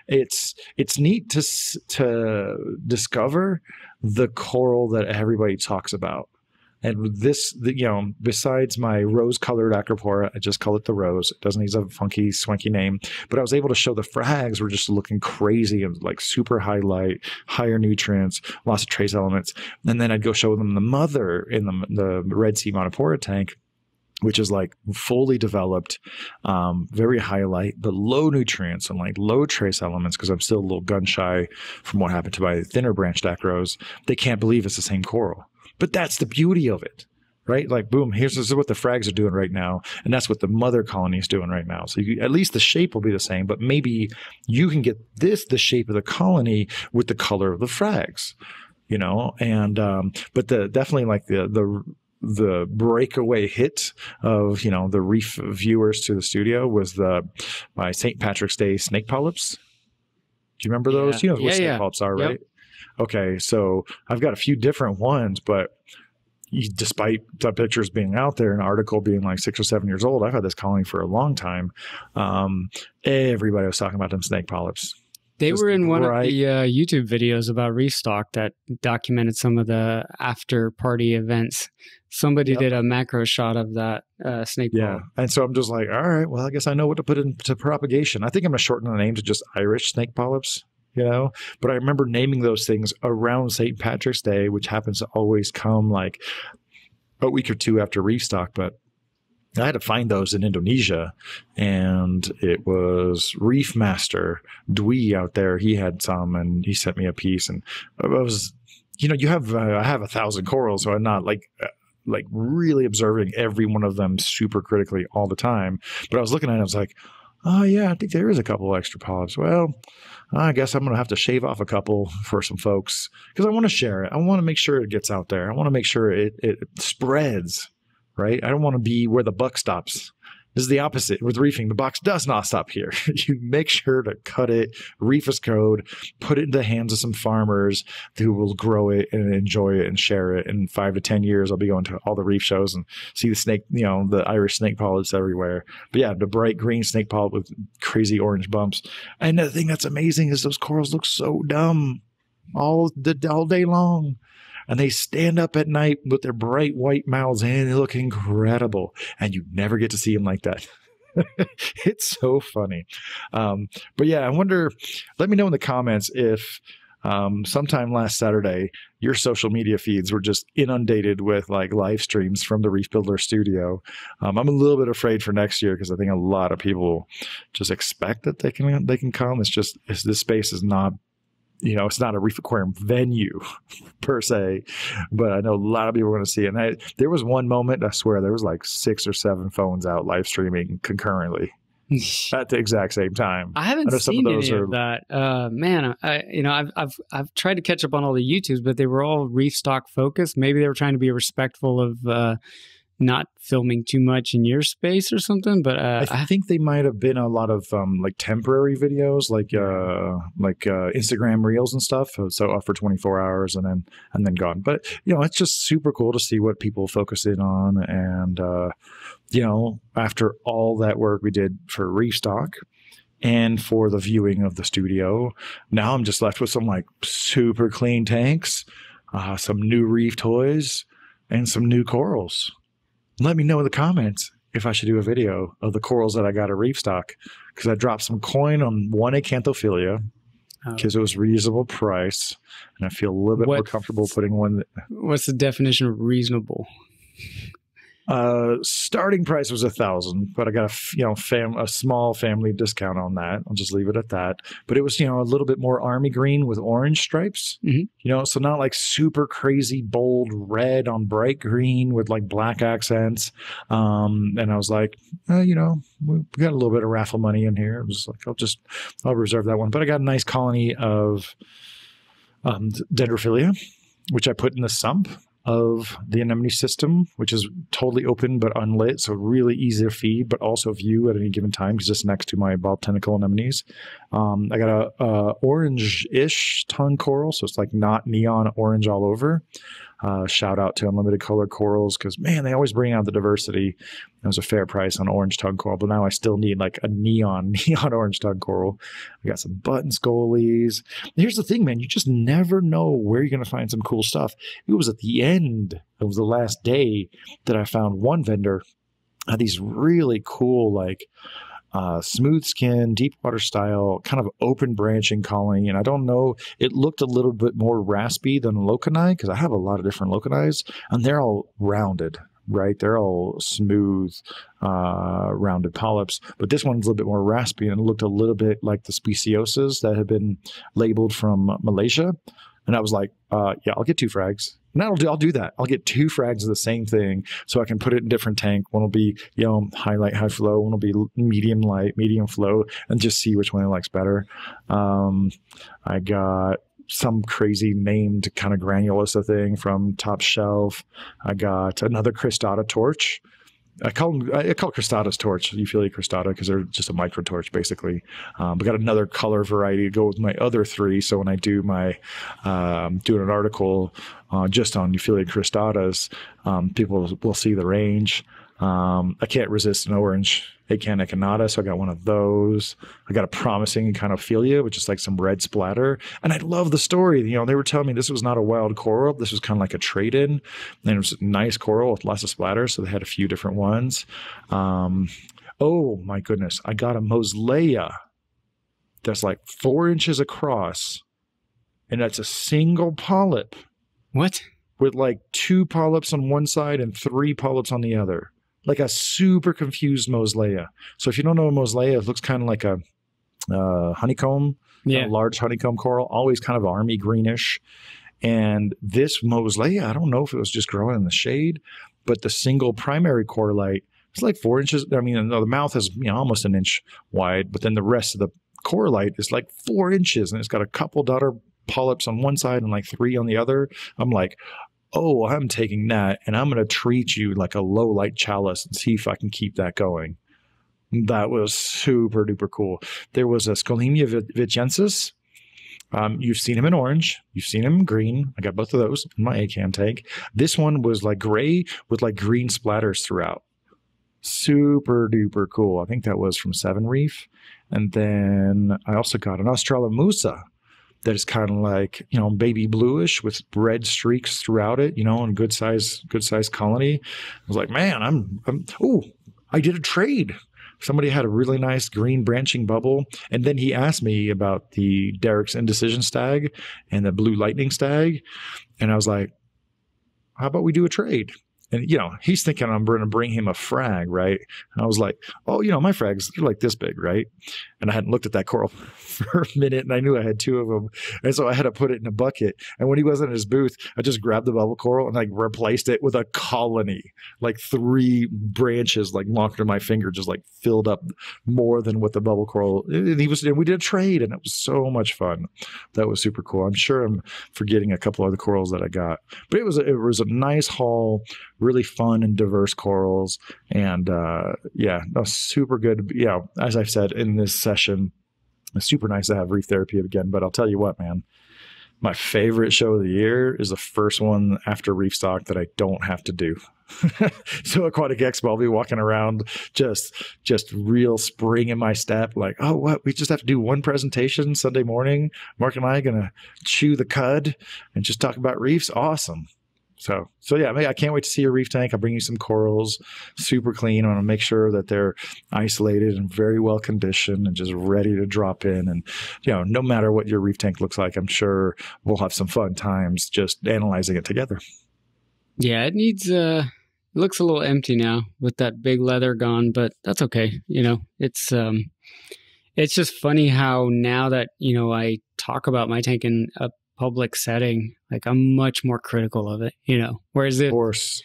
It's neat to discover the coral that everybody talks about. And this, besides my rose-colored acropora, I just call it the rose. It doesn't need a funky, swanky name. But I was able to show the frags were just looking crazy and like super high light, higher nutrients, lots of trace elements. And then I'd go show them the mother in the Red Sea Monopora tank, which is like fully developed, very high light, but low nutrients and like low trace elements, because I'm still a little gun shy from what happened to my thinner branched acros. They can't believe it's the same coral. But that's the beauty of it, right? Like, boom, this is what the frags are doing right now. And that's what the mother colony is doing right now. So at least the shape will be the same, but maybe you can get the shape of the colony with the color of the frags, and, but definitely like the breakaway hit of, the reef viewers to the studio was my St. Patrick's Day snake polyps. Do you remember those? You know what snake polyps are, right? Yep. Okay, so I've got a few different ones, but despite the pictures being out there, an article being like 6 or 7 years old, I've had this colony for a long time. Everybody was talking about them snake polyps. They were in one of the YouTube videos about reef stock that documented some of the after party events. Somebody did a macro shot of that snake polyp. Yeah, and so I'm just like, all right, well, I guess I know what to put into propagation. I think I'm going to shorten the name to just Irish snake polyps. But I remember naming those things around St. Patrick's Day, which happens to always come like a week or two after reef stock. But I had to find those in Indonesia, and it was Reef Master Dwi out there. He had some, and he sent me a piece, and I was, I have 1,000 corals, so I'm not like really observing every one of them super critically all the time. But I was looking at it, I was like, oh yeah, I think there is a couple of extra polyps. Well, I guess I'm going to have to shave off a couple for some folks because I want to share it. I want to make sure it gets out there. I want to make sure it spreads, right? I don't want to be where the buck stops. This is the opposite with reefing. The box does not stop here. You make sure to cut it, reef as code, put it in the hands of some farmers who will grow it and enjoy it and share it. In 5 to 10 years, I'll be going to all the reef shows and see the snake, the Irish snake polyps everywhere. But yeah, the bright green snake polyp with crazy orange bumps. And the thing that's amazing is those corals look so dumb all day long. And they stand up at night with their bright white mouths and they look incredible. And you never get to see them like that. It's so funny. But yeah, I wonder, let me know in the comments if sometime last Saturday, your social media feeds were just inundated with like live streams from the Reef Builder studio. I'm a little bit afraid for next year because I think a lot of people just expect that they can come. This space is not, it's not a reef aquarium venue per se, but I know a lot of people are going to see it. And there was one moment, I swear, there was like 6 or 7 phones out live streaming concurrently at the exact same time. I haven't seen any of that. Man, I've tried to catch up on all the YouTubes, but they were all reef stock focused. Maybe they were trying to be respectful of not filming too much in your space or something, but I think they might have been a lot of like temporary videos, like Instagram reels and stuff. So up for 24 hours and then gone. But it's just super cool to see what people focus in on. And after all that work we did for reef stock and for the viewing of the studio, now I'm just left with some like super clean tanks, some new reef toys, and some new corals. Let me know in the comments if I should do a video of the corals that I got at Reef Stock, because I dropped some coin on one Acanthophilia because it was reasonable price, and I feel a little bit more comfortable putting one. What's the definition of reasonable? Starting price was $1,000, but I got a small family discount on that. I'll just leave it at that. But it was, a little bit more army green with orange stripes, so not like super crazy bold red on bright green with like black accents. And I was like, we got a little bit of raffle money in here. I was like, I'll reserve that one. But I got a nice colony of Dendrophilia, which I put in the sump of the anemone system, which is totally open but unlit, so really easy to feed, but also view at any given time because it's next to my bob tentacle anemones. I got a orange-ish tongue coral, so it's like not neon orange all over. Shout out to Unlimited Color Corals because, man, they always bring out the diversity. It was a fair price on orange tongue coral, but now I still need like a neon orange tongue coral. I got some button scolies. Here's the thing, man. You just never know where you're going to find some cool stuff. It was at the end of the last day that I found one vendor had these really cool, like, smooth skin, deep water style, kind of open branching colony. And I don't know, it looked a little bit more raspy than locani because I have a lot of different locanis and they're all rounded, right? They're all smooth, rounded polyps. But this one's a little bit more raspy and it looked a little bit like the speciosas that had been labeled from Malaysia. And I was like, yeah, I'll get 2 frags. And I'll do that. I'll get 2 frags of the same thing so I can put it in different tank. One will be, high light, high flow. One will be medium light, medium flow, and just see which one I likes better. I got some crazy named kind of granulosa thing from Top Shelf. I got another cristata torch. I call cristatas torch, Euphyllia cristata, because they're just a micro torch basically. But got another color variety to go with my other 3. So when I do my doing an article just on Euphyllia cristatas, people will see the range. I can't resist an orange Acan echinata, so I got one of those. I got a promising kind of Ophelia, which is like some red splatter. And I love the story. They were telling me this was not a wild coral. This was kind of like a trade-in. And it was a nice coral with lots of splatter, so they had a few different ones. Oh, my goodness. I got a Moslea that's like 4 inches across, and that's a single polyp. What? With like 2 polyps on one side and 3 polyps on the other. Like a super confused Moslea. So if you don't know a Moslea, it looks kind of like a honeycomb, a large honeycomb coral, always kind of army greenish. And this Moslea, I don't know if it was just growing in the shade, but the single primary coralite, it's like 4 inches. I mean, the mouth is almost an inch wide, but then the rest of the coralite is like 4 inches, and it's got a couple daughter polyps on one side and like 3 on the other. I'm like, oh, I'm taking that and I'm going to treat you like a low light chalice and see if I can keep that going. That was super duper cool. There was a Scolemia vicensis. You've seen him in orange. You've seen him in green. I got both of those in my Acan tank. This one was like gray with like green splatters throughout. Super duper cool. I think that was from 7 Reef. And then I also got an Australomusa that is kind of like, baby bluish with red streaks throughout it, and good size colony. I was like, man, I did a trade. Somebody had a really nice green branching bubble. And then he asked me about the Derek's Indecision Stag and the Blue Lightning Stag. And I was like, how about we do a trade? And, he's thinking I'm going to bring him a frag, right? And I was like, oh, my frags, they're like this big, right? And I hadn't looked at that coral for a minute, and I knew I had 2 of them. And so I had to put it in a bucket. And when he wasn't in his booth, I just grabbed the bubble coral and replaced it with a colony, like 3 branches, like longer than my finger, just like filled up more than what the bubble coral. And we did a trade, and it was so much fun. That was super cool. I'm sure I'm forgetting a couple other corals that I got, but it was a nice haul. Really fun and diverse corals, and super good. As I've said in this session, it's super nice to have Reef Therapy again. But I'll tell you what, man, my favorite show of the year is the first one after Reef Stock that I don't have to do. So Aquatic Expo, I'll be walking around just real spring in my step, like, oh, what? We just have to do one presentation Sunday morning. Mark and I are gonna chew the cud and just talk about reefs. Awesome. So yeah, I can't wait to see your reef tank. I'll bring you some corals, super clean. I want to make sure that they're isolated and very well conditioned and just ready to drop in. And, no matter what your reef tank looks like, I'm sure we'll have some fun times just analyzing it together. Yeah, it needs, it looks a little empty now with that big leather gone, but that's okay. It's just funny how now that, I talk about my tank in a public setting, like I'm much more critical of it, whereas of course.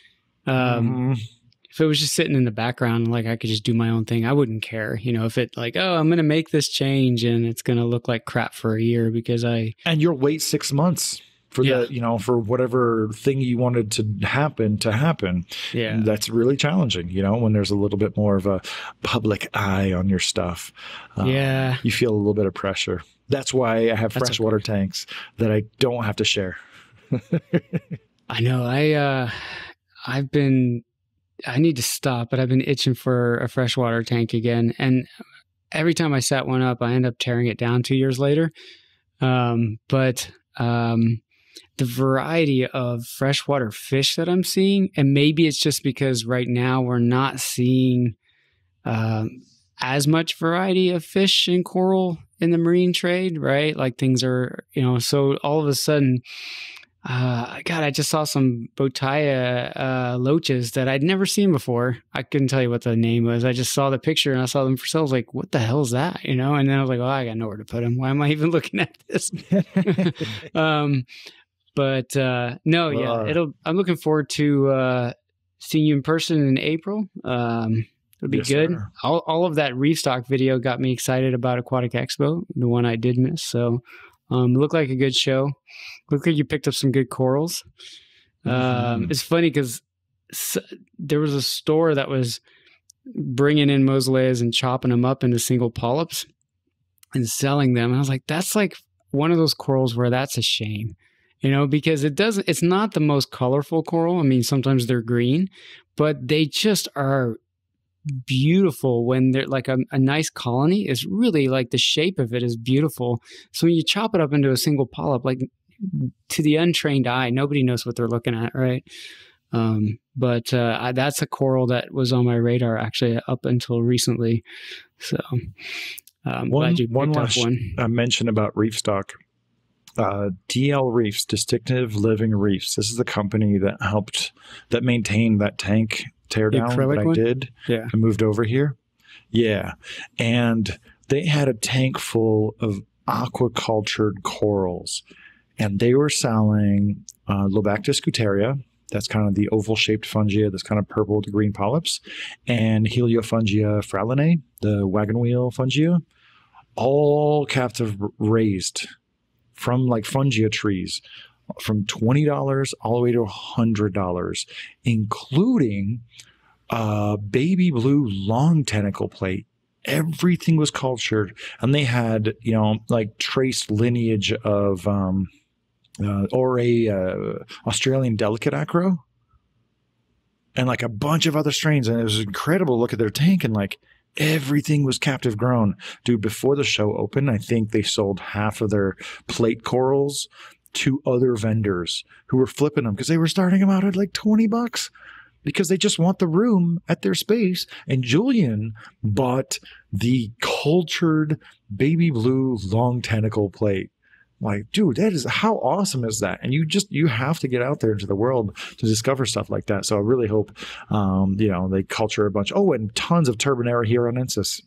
If it was just sitting in the background, like I could just do my own thing, I wouldn't care, if it like, oh, I'm going to make this change and it's going to look like crap for a year and you'll wait 6 months for for whatever thing you wanted to happen. Yeah. And that's really challenging, when there's a little bit more of a public eye on your stuff. You feel a little bit of pressure. That's why I have freshwater tanks that I don't have to share. I know. I need to stop, but I've been itching for a freshwater tank again. And every time I set one up, I end up tearing it down 2 years later. But the variety of freshwater fish that I'm seeing, and maybe it's just because right now we're not seeing as much variety of fish and coral in the marine trade, right? Like things are, so all of a sudden, I just saw some botaya loaches that I'd never seen before. I couldn't tell you what the name was. I just saw the picture and I saw them for sale. I was like, what the hell is that? And then I was like, well, I got nowhere to put them. Why am I even looking at this? I'm looking forward to seeing you in person in April. It'll be good. Sir. All of that reef stock video got me excited about Aquatic Expo, the one I did miss. So it looked like a good show. Looked like you picked up some good corals. It's funny because there was a store that was bringing in Moselleas and chopping them up into single polyps and selling them. And I was like, that's like one of those corals where that's a shame. Because it's not the most colorful coral. I mean, sometimes they're green, but they just are beautiful when they're like a nice colony is really like the shape of it is beautiful. So when you chop it up into a single polyp, like to the untrained eye, nobody knows what they're looking at, right? But that's a coral that was on my radar actually up until recently. So glad you picked up one. Mention about reef stock. DL Reefs, Distinctive Living Reefs. This is the company that maintained that tank teardown that I did. Yeah. I moved over here. Yeah. And they had a tank full of aquacultured corals. And they were selling Lobactis guttaria. That's kind of the oval-shaped fungia, that's kind of purple with the green polyps. And Heliofungia fralinae, the wagon wheel fungia, all captive raised from like fungia trees, from $20 all the way to $100, including baby blue long tentacle plate. Everything was cultured, and they had, like traced lineage of Australian delicate acro, and like a bunch of other strains. And it was incredible to look at their tank, and like everything was captive grown. Dude, before the show opened, I think they sold half of their plate corals to other vendors who were flipping them because they were starting them out at like $20 because they just want the room at their space. And Julian bought the cultured baby blue long tentacle plate. Like, dude, how awesome is that? And you have to get out there into the world to discover stuff like that. So I really hope, they culture a bunch. Oh, and tons of Turbinera hieronensis.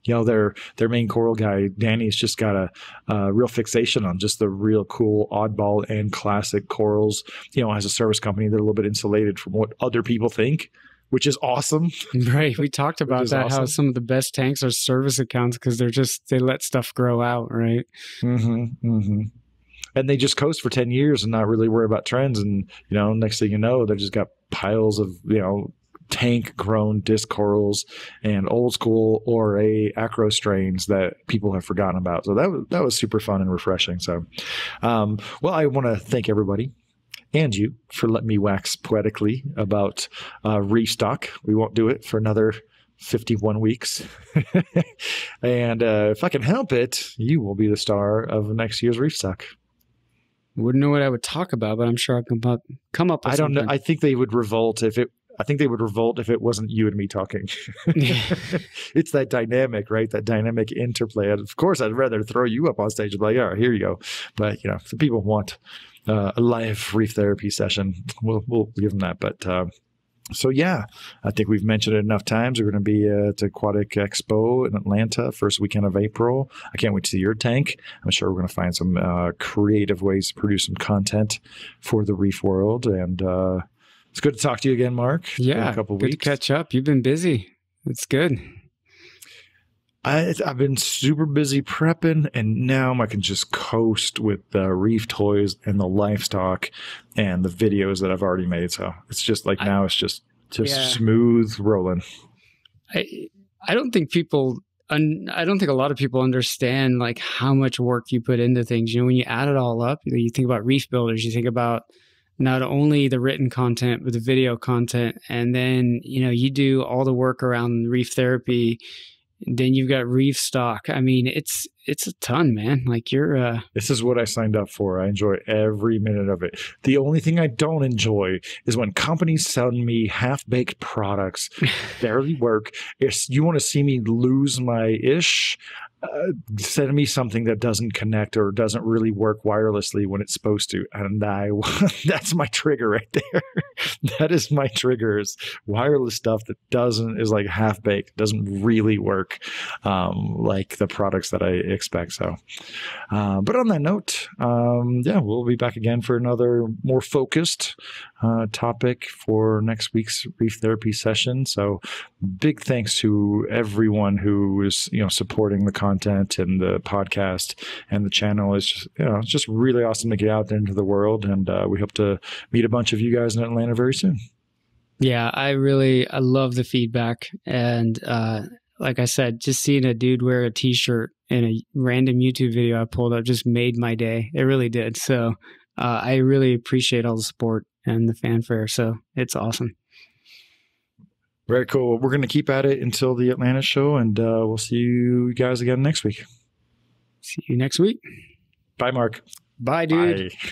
Their main coral guy, Danny's just got a real fixation on just the real cool oddball and classic corals. As a service company, they're a little bit insulated from what other people think, which is awesome. Right. We talked about that, awesome. How some of the best tanks are service accounts because they let stuff grow out, right? Mm-hmm. Mm-hmm. And they just coast for 10 years and not really worry about trends. And, next thing you know, they've just got piles of, tank grown disc corals and old school or acro strains that people have forgotten about. So that was super fun and refreshing. So, I want to thank everybody and you for letting me wax poetically about reef stock. We won't do it for another 51 weeks. And if I can help it, you will be the star of next year's reef stock. Wouldn't know what I would talk about, but I'm sure I can come up with I don't know. something. I think they would revolt if it wasn't you and me talking. It's that dynamic, right? That dynamic interplay. And of course, I'd rather throw you up on stage and be like, all right, here you go. But, you know, if the people want a live reef therapy session, we'll give them that. But so, yeah, I think we've mentioned it enough times. We're going to be at Aquatic Expo in Atlanta, first weekend of April. I can't wait to see your tank. I'm sure we're going to find some creative ways to produce some content for the reef world. And it's good to talk to you again, Mark. Yeah, a couple good weeks. to catch up. You've been busy. It's good. I've been super busy prepping, and now I can just coast with the reef toys and the livestock and the videos that I've already made. So it's just like now it's just smooth rolling. I don't think I don't think a lot of people understand like how much work you put into things. You know, when you add it all up, you think about Reef Builders, you think about not only the written content, but the video content. And then, you know, you do all the work around reef therapy. Then you've got reef stock. I mean, it's a ton, man. Like you're This is what I signed up for. I enjoy every minute of it. The only thing I don't enjoy is when companies send me half-baked products, barely work. If you want to see me lose my ish, send me something that doesn't connect or doesn't really work wirelessly when it's supposed to. And that's my trigger right there. That is my trigger, is wireless stuff that is like half baked, doesn't really work like the products that I expect. So, but on that note, we'll be back again for another more focused topic for next week's reef therapy session. So big thanks to everyone who is, supporting the content and the podcast and the channel. Is just, it's just really awesome to get out there into the world. And we hope to meet a bunch of you guys in Atlanta very soon. Yeah, I love the feedback. And like I said, just seeing a dude wear a t-shirt in a random YouTube video I pulled up just made my day. It really did. So I really appreciate all the support and the fanfare. So it's awesome. Very cool. We're going to keep at it until the Atlanta show, and we'll see you guys again next week. See you next week. Bye, Mark. Bye, dude. Bye.